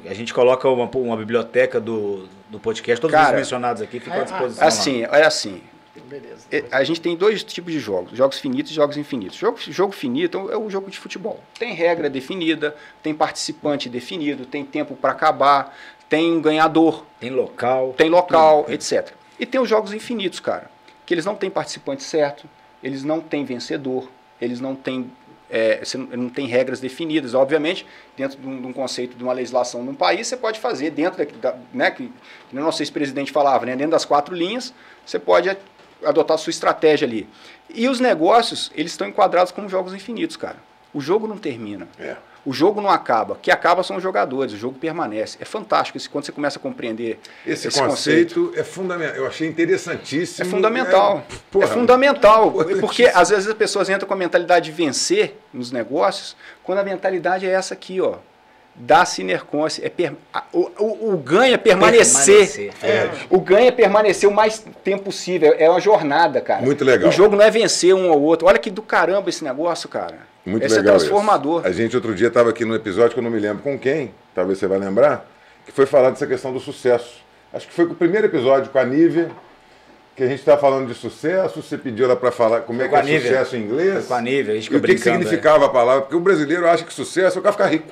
A gente coloca uma biblioteca do podcast, todos os mencionados aqui ficam à disposição. É assim. Beleza. A gente tem 2 tipos de jogos, jogos finitos e jogos infinitos. Jogo finito é o jogo de futebol. Tem regra definida, tem participante definido, tem tempo para acabar, tem um ganhador. Tem local. Etc. E tem os jogos infinitos, cara, que eles não têm participante certo, eles não têm vencedor, eles não têm, não tem regras definidas. Obviamente, dentro de um conceito de uma legislação de um país, você pode fazer dentro né, que o nosso ex-presidente falava, né, dentro das 4 linhas, você pode adotar a sua estratégia ali. E os negócios, eles estão enquadrados como jogos infinitos, cara. O jogo não termina. O jogo não acaba. O que acaba são os jogadores, o jogo permanece. É fantástico quando você começa a compreender esse conceito. É fundamental. Eu achei interessantíssimo. É fundamental. É fundamental. Porque às vezes as pessoas entram com a mentalidade de vencer nos negócios, quando a mentalidade é essa aqui, ó. Da sinercose. O ganho é permanecer. O ganho é permanecer o mais tempo possível. É uma jornada, cara. Muito legal. O jogo não é vencer um ou outro. Olha que do caramba esse negócio, cara. Muito Esse legal. É transformador. Isso. A gente outro dia estava aqui num episódio que eu não me lembro com quem, talvez você vai lembrar, que foi falar dessa questão do sucesso. Acho que foi o primeiro episódio com a Nívia, que a gente está falando de sucesso, você pediu ela para falar como é que é sucesso em inglês. Foi com a Nívia, a gente e o que significava a palavra, porque o brasileiro acha que sucesso é o cara ficar rico.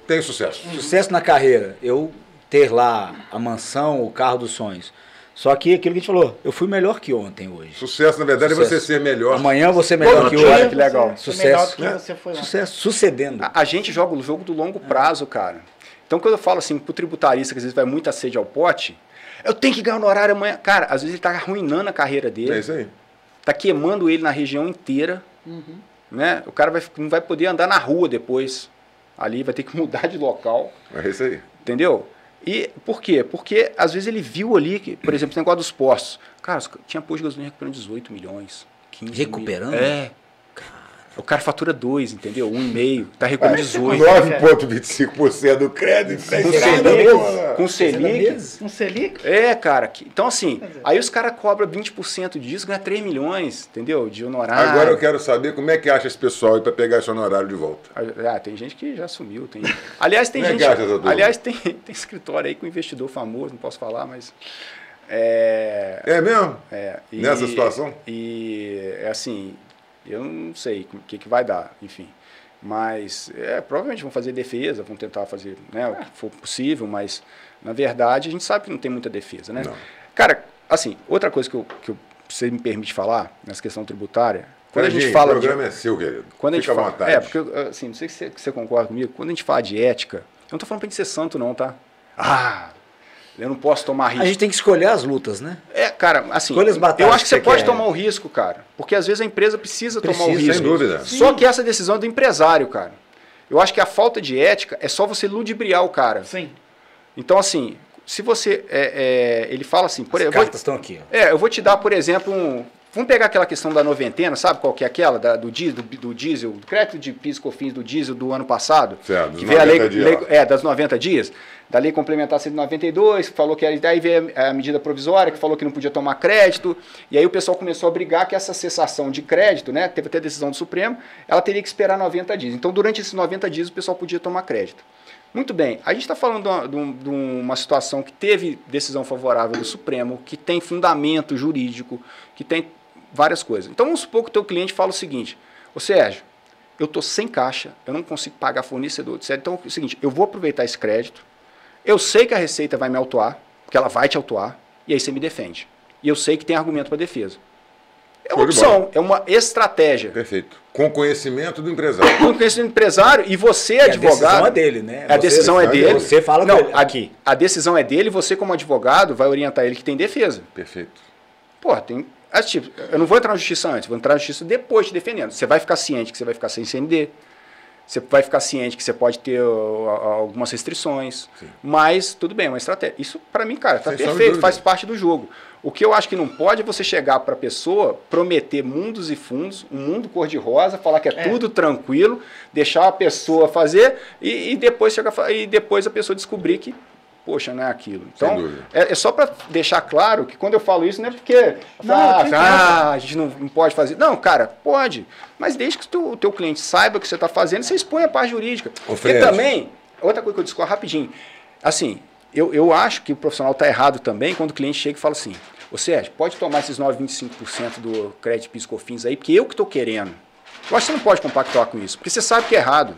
Tem sucesso. Sucesso na carreira. Eu ter lá a mansão, o carro dos sonhos. Só que aquilo que a gente falou, eu fui melhor que ontem hoje. Sucesso, na verdade, é você ser melhor. Amanhã você ser melhor que hoje. Olha que legal. Sucesso. Melhor do que você foi Sucesso sucedendo. A gente joga o jogo do longo prazo, cara. Então, quando eu falo assim, pro tributarista, que às vezes vai muita sede ao pote, eu tenho que ganhar no horário amanhã. Cara, às vezes ele tá arruinando a carreira dele. É isso aí. Tá queimando ele na região inteira. Né? O cara não vai poder andar na rua depois. Ali vai ter que mudar de local. É isso aí. Entendeu? E por quê? Porque às vezes ele viu ali, que, por exemplo, o negócio dos postos. Cara, tinha posto de gasolina recuperando 18 milhões. 15 recuperando? É. O cara fatura 2, entendeu? 1,5. Tá recuperando 18. 9,25% do crédito. Com Selic. Um Selic? É, cara. Então, assim, aí os caras cobram 20% disso, ganha 3 milhões, entendeu? De honorário. Agora eu quero saber como é que acha esse pessoal aí para pegar esse honorário de volta. Ah, tem gente que já sumiu. Aliás, tem gente. Aliás, tem escritório aí com investidor famoso, não posso falar, mas. É mesmo? Nessa situação? E é assim. Eu não sei o que vai dar, enfim. Mas provavelmente vão fazer defesa, vão tentar fazer, né, o que for possível, mas na verdade a gente sabe que não tem muita defesa, né? Não. Cara, assim, outra coisa que você me permite falar nessa questão tributária, quando a gente o fala programa é seu, querido. Fica à vontade. Porque, assim, não sei se você concorda comigo, quando a gente fala de ética, eu não tô falando pra gente ser santo não, tá? Eu não posso tomar risco. A gente tem que escolher as lutas, né? Cara, assim, eu acho que você pode tomar o risco, cara. Porque às vezes a empresa precisa tomar o risco. Sem dúvida. Só que essa decisão é do empresário, cara. Eu acho que a falta de ética é só você ludibriar o cara. Sim. Então, assim, se você... ele fala assim... As cartas estão aqui. Ó. Eu vou te dar, por exemplo, vamos pegar aquela questão da noventena, sabe qual que é aquela? Do diesel, do crédito de PIS e COFINS do diesel do ano passado. Certo, que veio a lei das 90 dias. Da lei complementar 192, que falou que daí veio a medida provisória, que falou que não podia tomar crédito, e aí o pessoal começou a brigar que essa cessação de crédito, né, teve até a decisão do Supremo, ela teria que esperar 90 dias. Então, durante esses 90 dias, o pessoal podia tomar crédito. Muito bem, a gente está falando de uma situação que teve decisão favorável do Supremo, que tem fundamento jurídico, que tem várias coisas. Então, vamos supor que o teu cliente fala o seguinte: ô Sérgio, eu estou sem caixa, eu não consigo pagar fornecedor, etc. Então, é o seguinte, eu vou aproveitar esse crédito, eu sei que a Receita vai me autuar, porque ela vai te autuar, e aí você me defende. E eu sei que tem argumento para defesa. É uma opção, é uma estratégia. Perfeito. Com conhecimento do empresário. Com conhecimento do empresário, e você, advogado... A decisão é dele, né? A decisão é dele. Você fala aqui. A decisão é dele, você como advogado vai orientar ele que tem defesa. Perfeito. Tem... Tipo, eu não vou entrar na justiça antes, vou entrar na justiça depois te defendendo. Você vai ficar ciente que você vai ficar sem CND. Você vai ficar ciente que você pode ter algumas restrições. Sim. Mas, tudo bem, é uma estratégia. Isso, para mim, cara, tá perfeito, faz parte do jogo. O que eu acho que não pode é você chegar para a pessoa, prometer mundos e fundos, um mundo cor-de-rosa, falar que é tudo tranquilo, deixar a pessoa fazer e depois a pessoa descobrir que, poxa, não é aquilo. Então, é só para deixar claro que quando eu falo isso, não é porque a gente não pode fazer. Não, cara, pode. Mas desde que o teu cliente saiba o que você está fazendo, você expõe a parte jurídica. Porque também, outra coisa que eu discordo rapidinho, assim, eu acho que o profissional está errado também quando o cliente chega e fala assim: ô Sérgio, pode tomar esses 9,25% do crédito PIS e COFINS aí, porque eu que estou querendo. Eu acho que você não pode compactuar com isso, porque você sabe que é errado.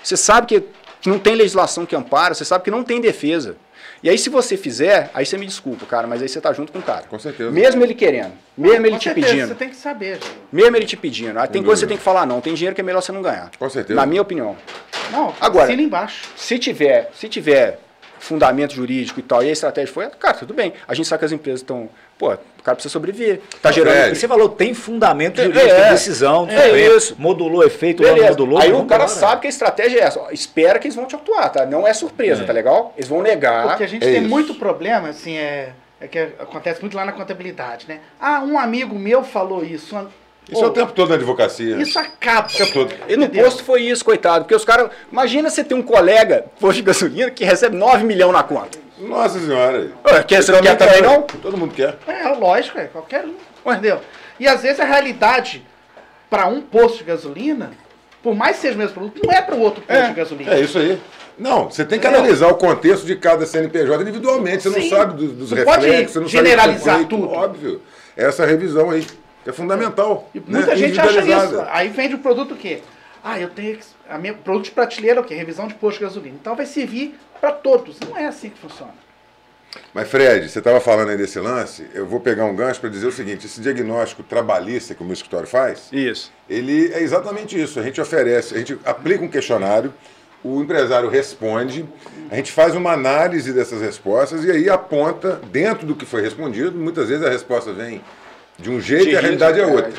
Você sabe que não tem legislação que ampara, você sabe que não tem defesa. E aí, se você fizer, aí você me desculpa, cara, mas aí você tá junto com o cara. Com certeza. Mesmo ele querendo, mesmo ele te pedindo. Você tem que saber. Mesmo ele te pedindo. Tem coisa que você tem que falar, não, tem dinheiro que é melhor você não ganhar. Com certeza. Na minha opinião. Não, agora, assina embaixo. Se tiver fundamento jurídico e tal, e a estratégia foi, cara, tudo bem. A gente sabe que as empresas estão, pô, o cara precisa sobreviver. Tá gerando... Você falou, tem fundamento jurídico, tem decisão, isso. Modulou efeito, Beleza. modulou. Aí o cara sabe que a estratégia é essa. Ó, espera que eles vão te atuar, tá? Não é surpresa, tá legal? Eles vão negar. Porque a gente tem muito problema, assim, é que acontece muito lá na contabilidade, né? Ah, um amigo meu falou isso. Isso é o tempo todo na advocacia. Isso acaba. O tempo todo. E no posto foi isso, coitado. Porque os caras... Imagina você ter um colega, posto de gasolina, que recebe 9 milhões na conta. Nossa senhora. Você não quer também, não? Todo mundo quer. É, lógico, qualquer um. Entendeu? E às vezes a realidade, para um posto de gasolina, por mais que seja o mesmo produto, não é para o outro posto de gasolina. É isso aí. Não, você tem que analisar o contexto de cada CNPJ individualmente. Você não sabe dos reflexos, você não generalizar sabe tudo. Óbvio. Essa revisão aí é fundamental. E muita gente acha isso. Aí vende o produto o quê? Ah, eu tenho que... produto de prateleira é o quê? Revisão de posto de gasolina. Então vai servir para todos. Não é assim que funciona. Mas, Fred, você estava falando aí desse lance, eu vou pegar um gancho para dizer o seguinte, esse diagnóstico trabalhista que o meu escritório faz, ele é exatamente isso. A gente oferece, a gente aplica um questionário, o empresário responde, a gente faz uma análise dessas respostas e aí aponta, dentro do que foi respondido, muitas vezes a resposta vem de um jeito e a realidade é outra.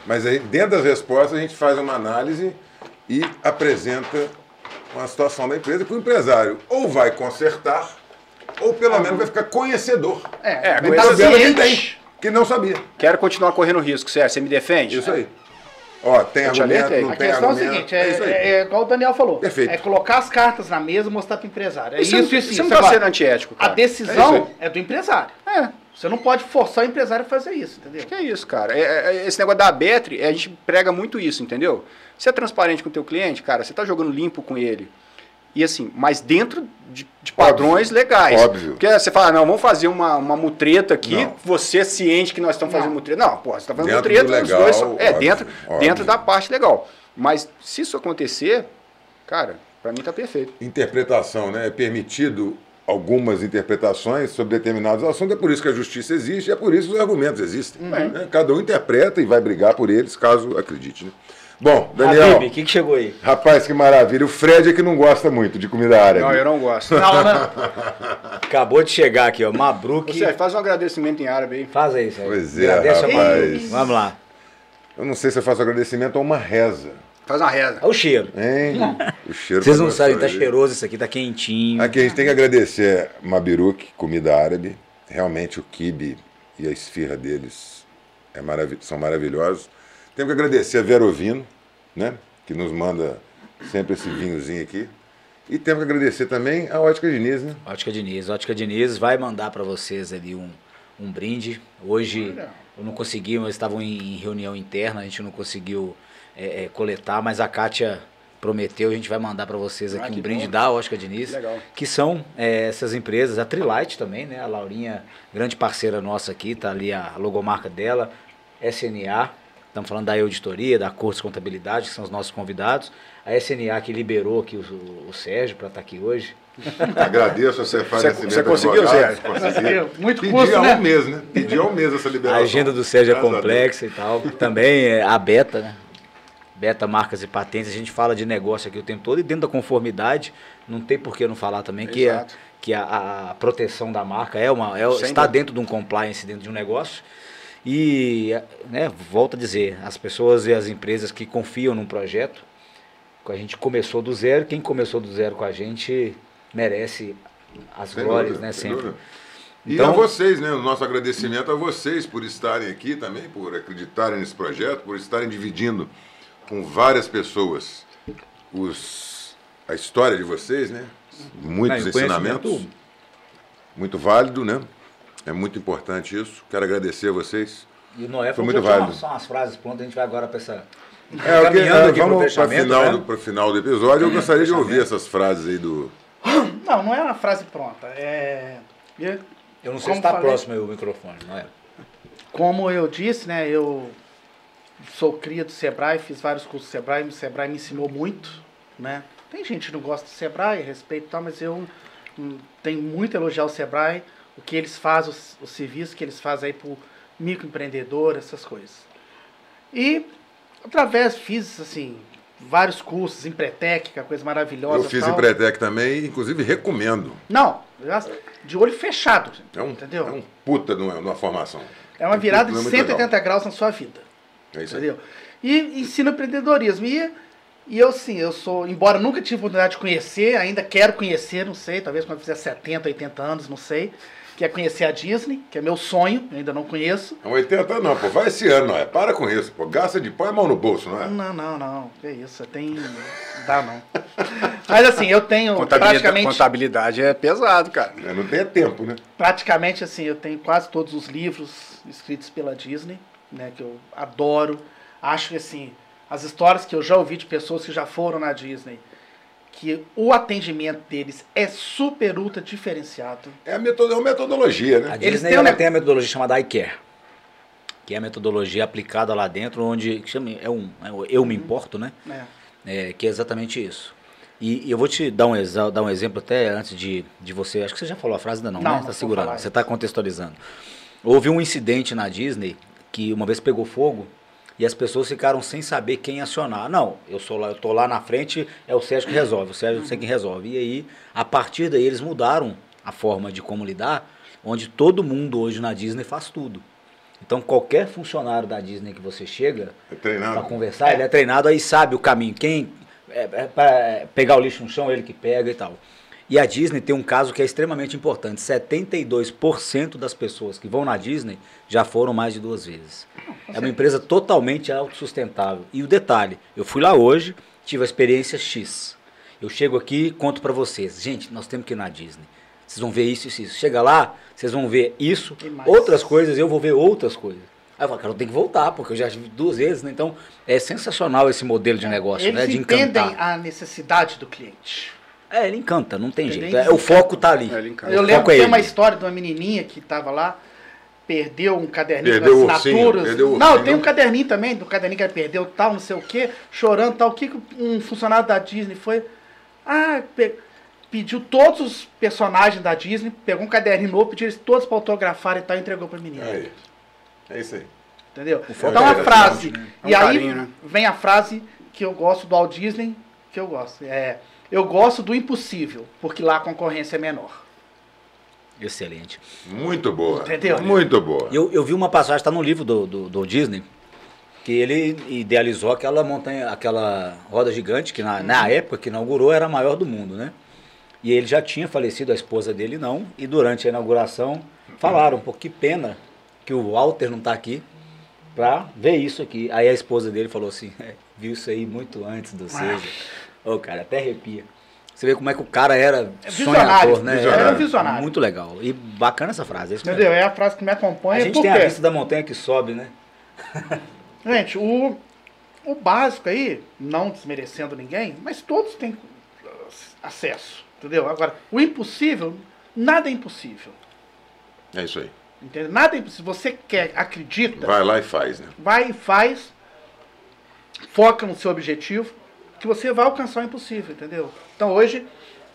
Mas aí, dentro das respostas a gente faz uma análise e apresenta uma situação da empresa que o empresário ou vai consertar ou pelo menos vai ficar conhecedor. Do problema que tem, que não sabia. Quero continuar correndo risco, Sérgio. Você me defende? Isso aí. Ó, tem argumento, não a tem questão argumento. é o seguinte, é igual o Daniel falou. Perfeito. É colocar as cartas na mesa e mostrar para o empresário. Isso não está sendo antiético, cara. A decisão é do empresário. Você não pode forçar o empresário a fazer isso, entendeu? Acho que é isso, cara. Esse negócio da Betri, a gente prega muito isso, entendeu? Você é transparente com o teu cliente, cara, você está jogando limpo com ele. E assim, mas dentro de padrões legais. Óbvio. Porque você fala, não, vamos fazer uma mutreta aqui, você é ciente que nós estamos fazendo mutreta. Não, pô, você está fazendo dentro mutreta, legal, os dois são, óbvio. dentro da parte legal. Mas se isso acontecer, cara, para mim tá perfeito. Interpretação, né? É permitido algumas interpretações sobre determinados assuntos, é por isso que a justiça existe, é por isso que os argumentos existem. Né? Cada um interpreta e vai brigar por eles, caso acredite, né? Bom, Daniel. Habib, o que chegou aí? Rapaz, que maravilha. O Fred é que não gosta muito de comida árabe. Não, eu não gosto. Acabou de chegar aqui, ó. Mabruk. Você faz um agradecimento em árabe aí. Faz aí, Sérgio. Pois é, rapaz. Vamos lá. Eu não sei se eu faço agradecimento ou uma reza. Faz uma reza. É o cheiro. Hein? O cheiro. Vocês não sabem, tá cheiroso isso aqui, tá quentinho. Aqui a gente tem que agradecer Mabiruk, comida árabe. Realmente o quibe e a esfirra deles são maravilhosos. Temos que agradecer a Verovino, né, que nos manda sempre esse vinhozinho aqui. E temos que agradecer também a Ótica Diniz, né? Ótica Diniz. Ótica Diniz vai mandar para vocês ali um brinde. Hoje eu não consegui, mas estavam em reunião interna, a gente não conseguiu coletar, mas a Kátia prometeu, a gente vai mandar para vocês aqui um brinde da Ótica Diniz, que são essas empresas, a Trilite também, né? A Laurinha, grande parceira nossa aqui, tá ali a logomarca dela, SNA. Estamos falando da auditoria, da Cortes Contabilidade, que são os nossos convidados. A SNA que liberou aqui o Sérgio para estar aqui hoje. Agradeço a Você conseguiu, Sérgio? Conseguiu. Muito Pedi custo, há né? um mês, né? Pedi há um mês essa liberação. A agenda do Sérgio é complexa e tal. Também a Beta, né? Beta Marcas e Patentes. A gente fala de negócio aqui o tempo todo e dentro da conformidade, não tem por que não falar também que a proteção da marca está dentro de um compliance, dentro de um negócio. E, né, volto a dizer, as pessoas e as empresas que confiam num projeto, a gente começou do zero, quem começou do zero com a gente merece as glórias, né, sempre. Então, e a vocês, né, o nosso agradecimento a vocês por estarem aqui também, por acreditarem nesse projeto, por estarem dividindo com várias pessoas a história de vocês, né, muitos ensinamentos, muito válido, né. É muito importante isso. Quero agradecer a vocês. E o Noé foi muito válido. São as frases prontas, a gente vai agora para essa... Vamos para o final do episódio. Eu gostaria de ouvir essas frases aí do... Não é uma frase pronta. Eu não sei se está próximo aí o microfone, não é? Como eu disse, né, eu sou cria do Sebrae, fiz vários cursos do Sebrae, o Sebrae me ensinou muito, né? Tem gente que não gosta do Sebrae, respeito e tal, mas eu tenho muito a elogiar o Sebrae, o que eles fazem, o serviço que eles fazem aí para o microempreendedor, essas coisas. E, fiz assim, vários cursos, Empretec, que é uma coisa maravilhosa. Eu fiz tal. Empretec também, inclusive recomendo. Não, de olho fechado, entendeu? É um puta numa formação. É uma virada de muito 180 legal. graus na sua vida. É isso aí. Entendeu? E ensina empreendedorismo. E eu, sim, eu sou, embora nunca tive oportunidade de conhecer, ainda quero conhecer, não sei, talvez quando eu fizer 70, 80 anos, não sei, que é conhecer a Disney, que é meu sonho, eu ainda não conheço. Não, 80 não, pô, vai esse ano, não é? Para com isso, pô, gasta de pão e mão no bolso, não é? Não, que isso, tem, não dá não. Mas assim, eu tenho praticamente... Contabilidade é pesado, cara. Não tem tempo, né? Praticamente assim, eu tenho quase todos os livros escritos pela Disney, né, que eu adoro. Acho que assim, as histórias que eu já ouvi de pessoas que já foram na Disney, que o atendimento deles é super ultra diferenciado. É uma metodologia, né? A Eles Disney têm ela uma- tem a metodologia chamada iCare, que é a metodologia aplicada lá dentro, onde que chama, eu me importo, né? Que é exatamente isso. E eu vou te dar um exemplo até antes de você. Acho que você já falou a frase ainda não, Não, né? não Está vou segurando, falar você está contextualizando. Houve um incidente na Disney que uma vez pegou fogo e as pessoas ficaram sem saber quem acionar. Não, eu tô lá na frente, é o Sérgio que resolve, o Sérgio não sei quem resolve. E aí, a partir daí, eles mudaram a forma de como lidar, onde todo mundo hoje na Disney faz tudo. Então, qualquer funcionário da Disney que você chega É treinado. para conversar, ele é treinado, aí sabe o caminho. Quem para pegar o lixo no chão, ele que pega e tal. E a Disney tem um caso que é extremamente importante. 72% das pessoas que vão na Disney já foram mais de 2 vezes. É uma empresa totalmente autossustentável. E o detalhe, eu fui lá hoje, tive a experiência X. Eu chego aqui e conto para vocês. Gente, nós temos que ir na Disney. Vocês vão ver isso e isso. Chega lá, vocês vão ver isso, E mais. outras coisas, eu vou ver outras coisas. Aí eu falo, cara, eu tenho que voltar, porque eu já vi 2 vezes, né? Então, é sensacional esse modelo de negócio, Eles né? De entendem encantar. a necessidade do cliente. Ele encanta, não tem Entendeu? jeito. O foco tá ali. Ele encanta. Eu O lembro foco que é tem uma ele. história de uma menininha que estava lá, perdeu um caderninho Perdeu com o ursinho, assinaturas. perdeu o Não, ursinho. tem um caderninho também, do caderninho que ela perdeu, tal, não sei o quê, chorando, tal. O que um funcionário da Disney foi? Pediu todos os personagens da Disney, pegou um caderninho novo, pediu eles todos para autografar e tal, e entregou pra menina. Aí. É isso aí. Entendeu? foco Então é a frase. né? É um E aí carinho, né? vem a frase que eu gosto do Walt Disney, que eu gosto. Eu gosto do impossível, porque lá a concorrência é menor. Excelente. Muito boa. Entendeu? Muito boa. Eu vi uma passagem, está no livro do Disney, que ele idealizou aquela montanha, aquela roda gigante, que na época que inaugurou era a maior do mundo, né? E ele já tinha falecido, a esposa dele não, e durante a inauguração falaram, pô, que pena que o Walter não está aqui para ver isso aqui. Aí a esposa dele falou assim, viu isso aí muito antes do Seja. Ô, cara, até arrepia. Você vê como é que o cara era Visionário, sonhador, né? visionário. Era visionário. Muito legal. E bacana essa frase. É isso mesmo. Entendeu? É a frase que me A acompanha. gente por tem a quê? vista da montanha que sobe, né? Gente, o básico aí, não desmerecendo ninguém, mas todos têm acesso, entendeu? Agora, o impossível, nada é impossível. É isso aí. Entendeu? Nada é impossível. Você quer, acredita, Vai lá e faz, né? vai e faz, foca no seu objetivo, que você vai alcançar o impossível, entendeu? Então hoje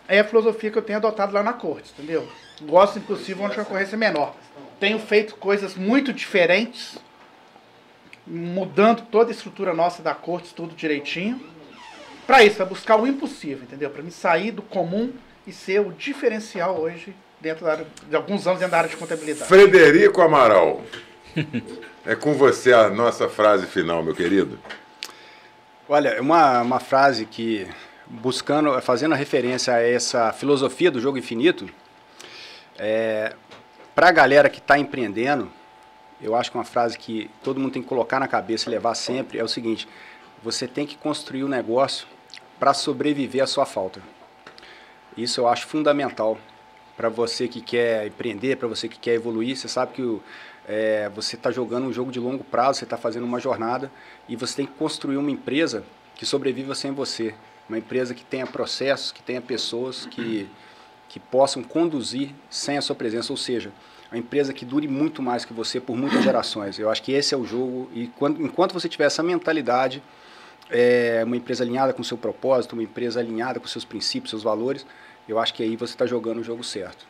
é a filosofia que eu tenho adotado lá na corte, entendeu? Gosto do impossível onde a concorrência é menor. Tenho feito coisas muito diferentes, mudando toda a estrutura nossa da corte, tudo direitinho. Para isso, para buscar o impossível, entendeu? Para me sair do comum e ser o diferencial hoje dentro da área, de alguns anos dentro da área de contabilidade. Frederico Amaral. É com você a nossa frase final, meu querido. Olha, é uma frase que, fazendo a referência a essa filosofia do jogo infinito, para a galera que está empreendendo, eu acho que uma frase que todo mundo tem que colocar na cabeça e levar sempre é o seguinte: você tem que construir o negócio para sobreviver à sua falta. Isso eu acho fundamental para você que quer empreender, para você que quer evoluir. Você sabe que você está jogando um jogo de longo prazo, você está fazendo uma jornada e você tem que construir uma empresa que sobreviva sem você. Uma empresa que tenha processos, que tenha pessoas que possam conduzir sem a sua presença, ou seja, uma empresa que dure muito mais que você por muitas gerações. Eu acho que esse é o jogo e enquanto você tiver essa mentalidade, uma empresa alinhada com o seu propósito, uma empresa alinhada com seus princípios, seus valores, eu acho que aí você está jogando o jogo certo.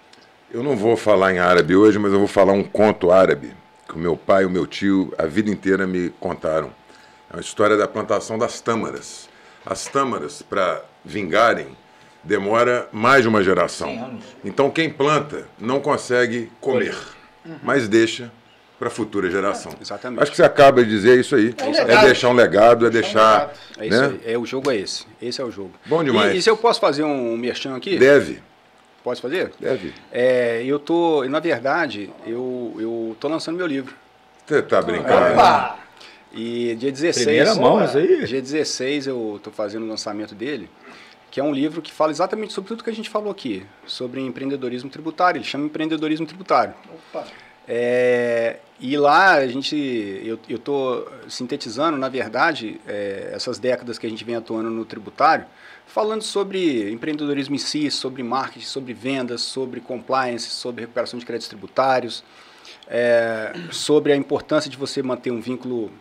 Eu não vou falar em árabe hoje, mas eu vou falar um conto árabe que o meu pai e o meu tio a vida inteira me contaram. É uma história da plantação das tâmaras. as tâmaras, para vingarem, demora mais de uma geração. 100 anos. Então, quem planta não consegue comer, mas deixa para a futura geração. Exatamente. Acho que você acaba de dizer isso aí. É deixar um legado, é deixar... É isso né? aí. O jogo é esse. Esse é o jogo. Bom demais. E se eu posso fazer um merchan aqui? Deve. Posso fazer? Deve. Na verdade, eu tô lançando meu livro. Você tá brincando? Opa! E dia 16... Primeira mão, isso aí. Dia 16 eu tô fazendo o lançamento dele, que é um livro que fala exatamente sobre tudo que a gente falou aqui, sobre empreendedorismo tributário. Ele chama Empreendedorismo Tributário. Opa! E lá eu estou sintetizando, na verdade, essas décadas que a gente vem atuando no tributário, falando sobre empreendedorismo em si, sobre marketing, sobre vendas, sobre compliance, sobre recuperação de créditos tributários, sobre a importância de você manter um vínculo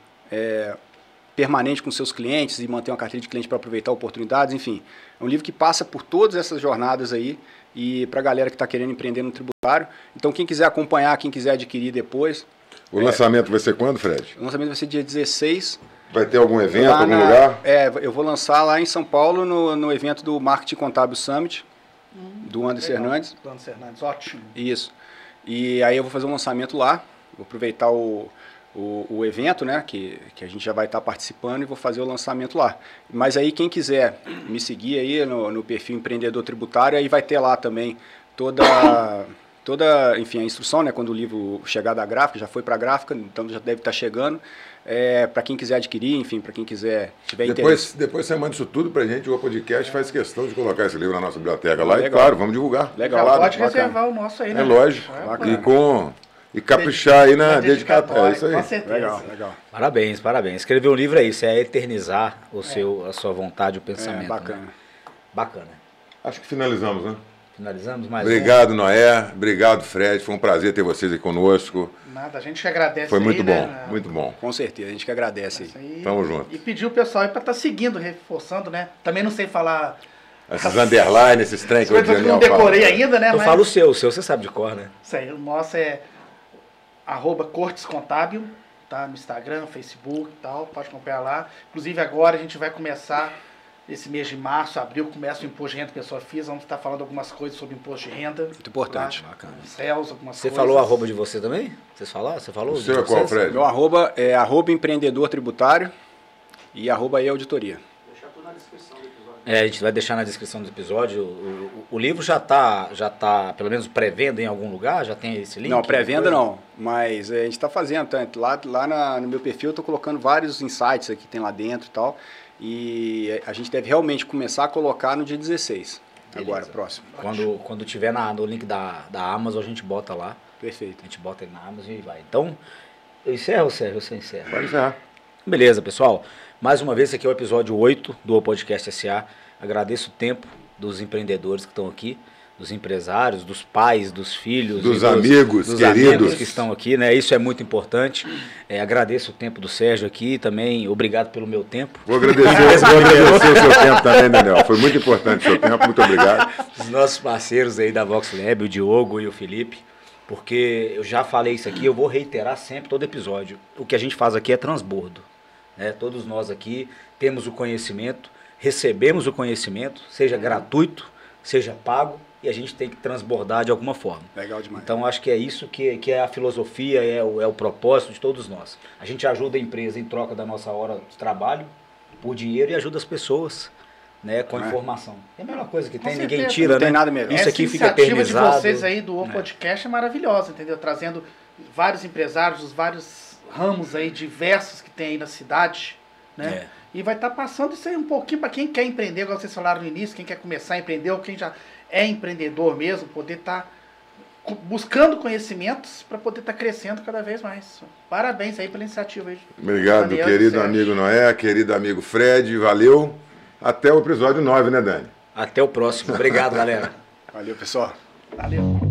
permanente com seus clientes e manter uma carteira de cliente para aproveitar oportunidades, enfim. É um livro que passa por todas essas jornadas aí e para a galera que está querendo empreender no tributário. Então, quem quiser acompanhar, quem quiser adquirir depois... O lançamento vai ser quando, Fred? O lançamento vai ser dia 16. Vai ter algum evento, algum lugar? Eu vou lançar lá em São Paulo, no evento do Marketing Contábil Summit, do Anderson Hernandes. Do Anderson Hernandes, ótimo. Isso. E aí eu vou fazer um lançamento lá, vou aproveitar o evento, né, que a gente já vai estar participando, e vou fazer o lançamento lá. Mas aí quem quiser me seguir aí no perfil Empreendedor Tributário, aí vai ter lá também toda, enfim, a instrução, né, quando o livro chegar da gráfica, já foi para a gráfica, então já deve estar chegando, para quem quiser adquirir, enfim, para quem quiser, tiver interesse. Depois você manda isso tudo pra gente, o podcast faz questão de colocar esse livro na nossa biblioteca lá, Legal. E claro, vamos divulgar. Legal. Já pode bacana. reservar o nosso aí, né? É lógico. E caprichar aí na dedicatória. É isso aí. Com certeza. Legal. Parabéns, parabéns. Escrever um livro é isso, é eternizar a sua vontade, o pensamento. Bacana. Né? Bacana. Acho que finalizamos, né? Finalizamos mais Obrigado, Noé. Obrigado, Fred. Foi um prazer ter vocês aqui conosco. Nada, a gente que agradece. Foi muito aí, bom, né? muito bom. Com certeza, a gente que agradece aí. Aí. Tamo junto. E pedir o pessoal aí para estar seguindo, reforçando, né? Também não sei falar... Esses underline, esses trem que eu Coisas que eu não decorei ainda, né? Eu mas... falo o seu você sabe de cor, né? Isso aí, o nosso é @cortescontábil, tá? No Instagram, Facebook e tal, pode acompanhar lá. Inclusive agora a gente vai começar, esse mês de março, abril, começa o imposto de renda pessoa física, vamos estar falando algumas coisas sobre imposto de renda. Muito importante. Tá? Bacana. Céus, algumas Você coisas. falou o arroba de você também? Você falou? O seu é qual, Fred? Meu arroba é @empreendedor tributário e @eAuditoria. A gente vai deixar na descrição do episódio. O livro já tá, pelo menos, pré-venda em algum lugar? Já tem esse link? Não, pré-venda não, mas a gente está fazendo. Lá no meu perfil eu estou colocando vários insights aqui que tem lá dentro e tal. E a gente deve realmente começar a colocar no dia 16. Beleza. Agora, próximo. Quando tiver no link da Amazon, a gente bota lá. Perfeito. A gente bota ele na Amazon e vai. Então, eu encerro, Sérgio? Você encerra? Pode encerrar. Beleza, pessoal. Mais uma vez, esse aqui é o episódio 8 do Podcast SA. Agradeço o tempo dos empreendedores que estão aqui, dos empresários, dos pais, dos filhos, dos amigos queridos que estão aqui, né? Isso é muito importante. Agradeço o tempo do Sérgio aqui também. Obrigado pelo meu tempo. Vou agradecer o seu tempo também, Daniel. Foi muito importante o seu tempo. Muito obrigado. Os nossos parceiros aí da Vox Lab, o Diogo e o Felipe, porque eu já falei isso aqui, eu vou reiterar sempre todo episódio. O que a gente faz aqui é transbordo, né? Todos nós aqui temos o conhecimento, recebemos o conhecimento, seja gratuito, seja pago, e a gente tem que transbordar de alguma forma. Legal demais. Então, acho que é isso que é a filosofia, é o propósito de todos nós. A gente ajuda a empresa em troca da nossa hora de trabalho, por dinheiro, e ajuda as pessoas, né, com informação. É a melhor coisa que tem, Com ninguém certeza. tira, Não tem né? nada melhor. Isso aqui fica iniciativa eternizado. de vocês aí do Podcast é maravilhosa, entendeu? Trazendo vários empresários, os vários ramos aí diversos que tem aí na cidade, né? E vai estar passando isso aí um pouquinho para quem quer empreender, igual vocês falaram no início, quem quer começar a empreender ou quem já é empreendedor mesmo, poder estar buscando conhecimentos para poder estar crescendo cada vez mais. Parabéns aí pela iniciativa aí. Obrigado, Daniel, querido Sérgio. amigo Noé, querido amigo Fred, valeu. Até o episódio 9, né, Dani? Até o próximo. Obrigado, galera. Valeu, pessoal. Valeu.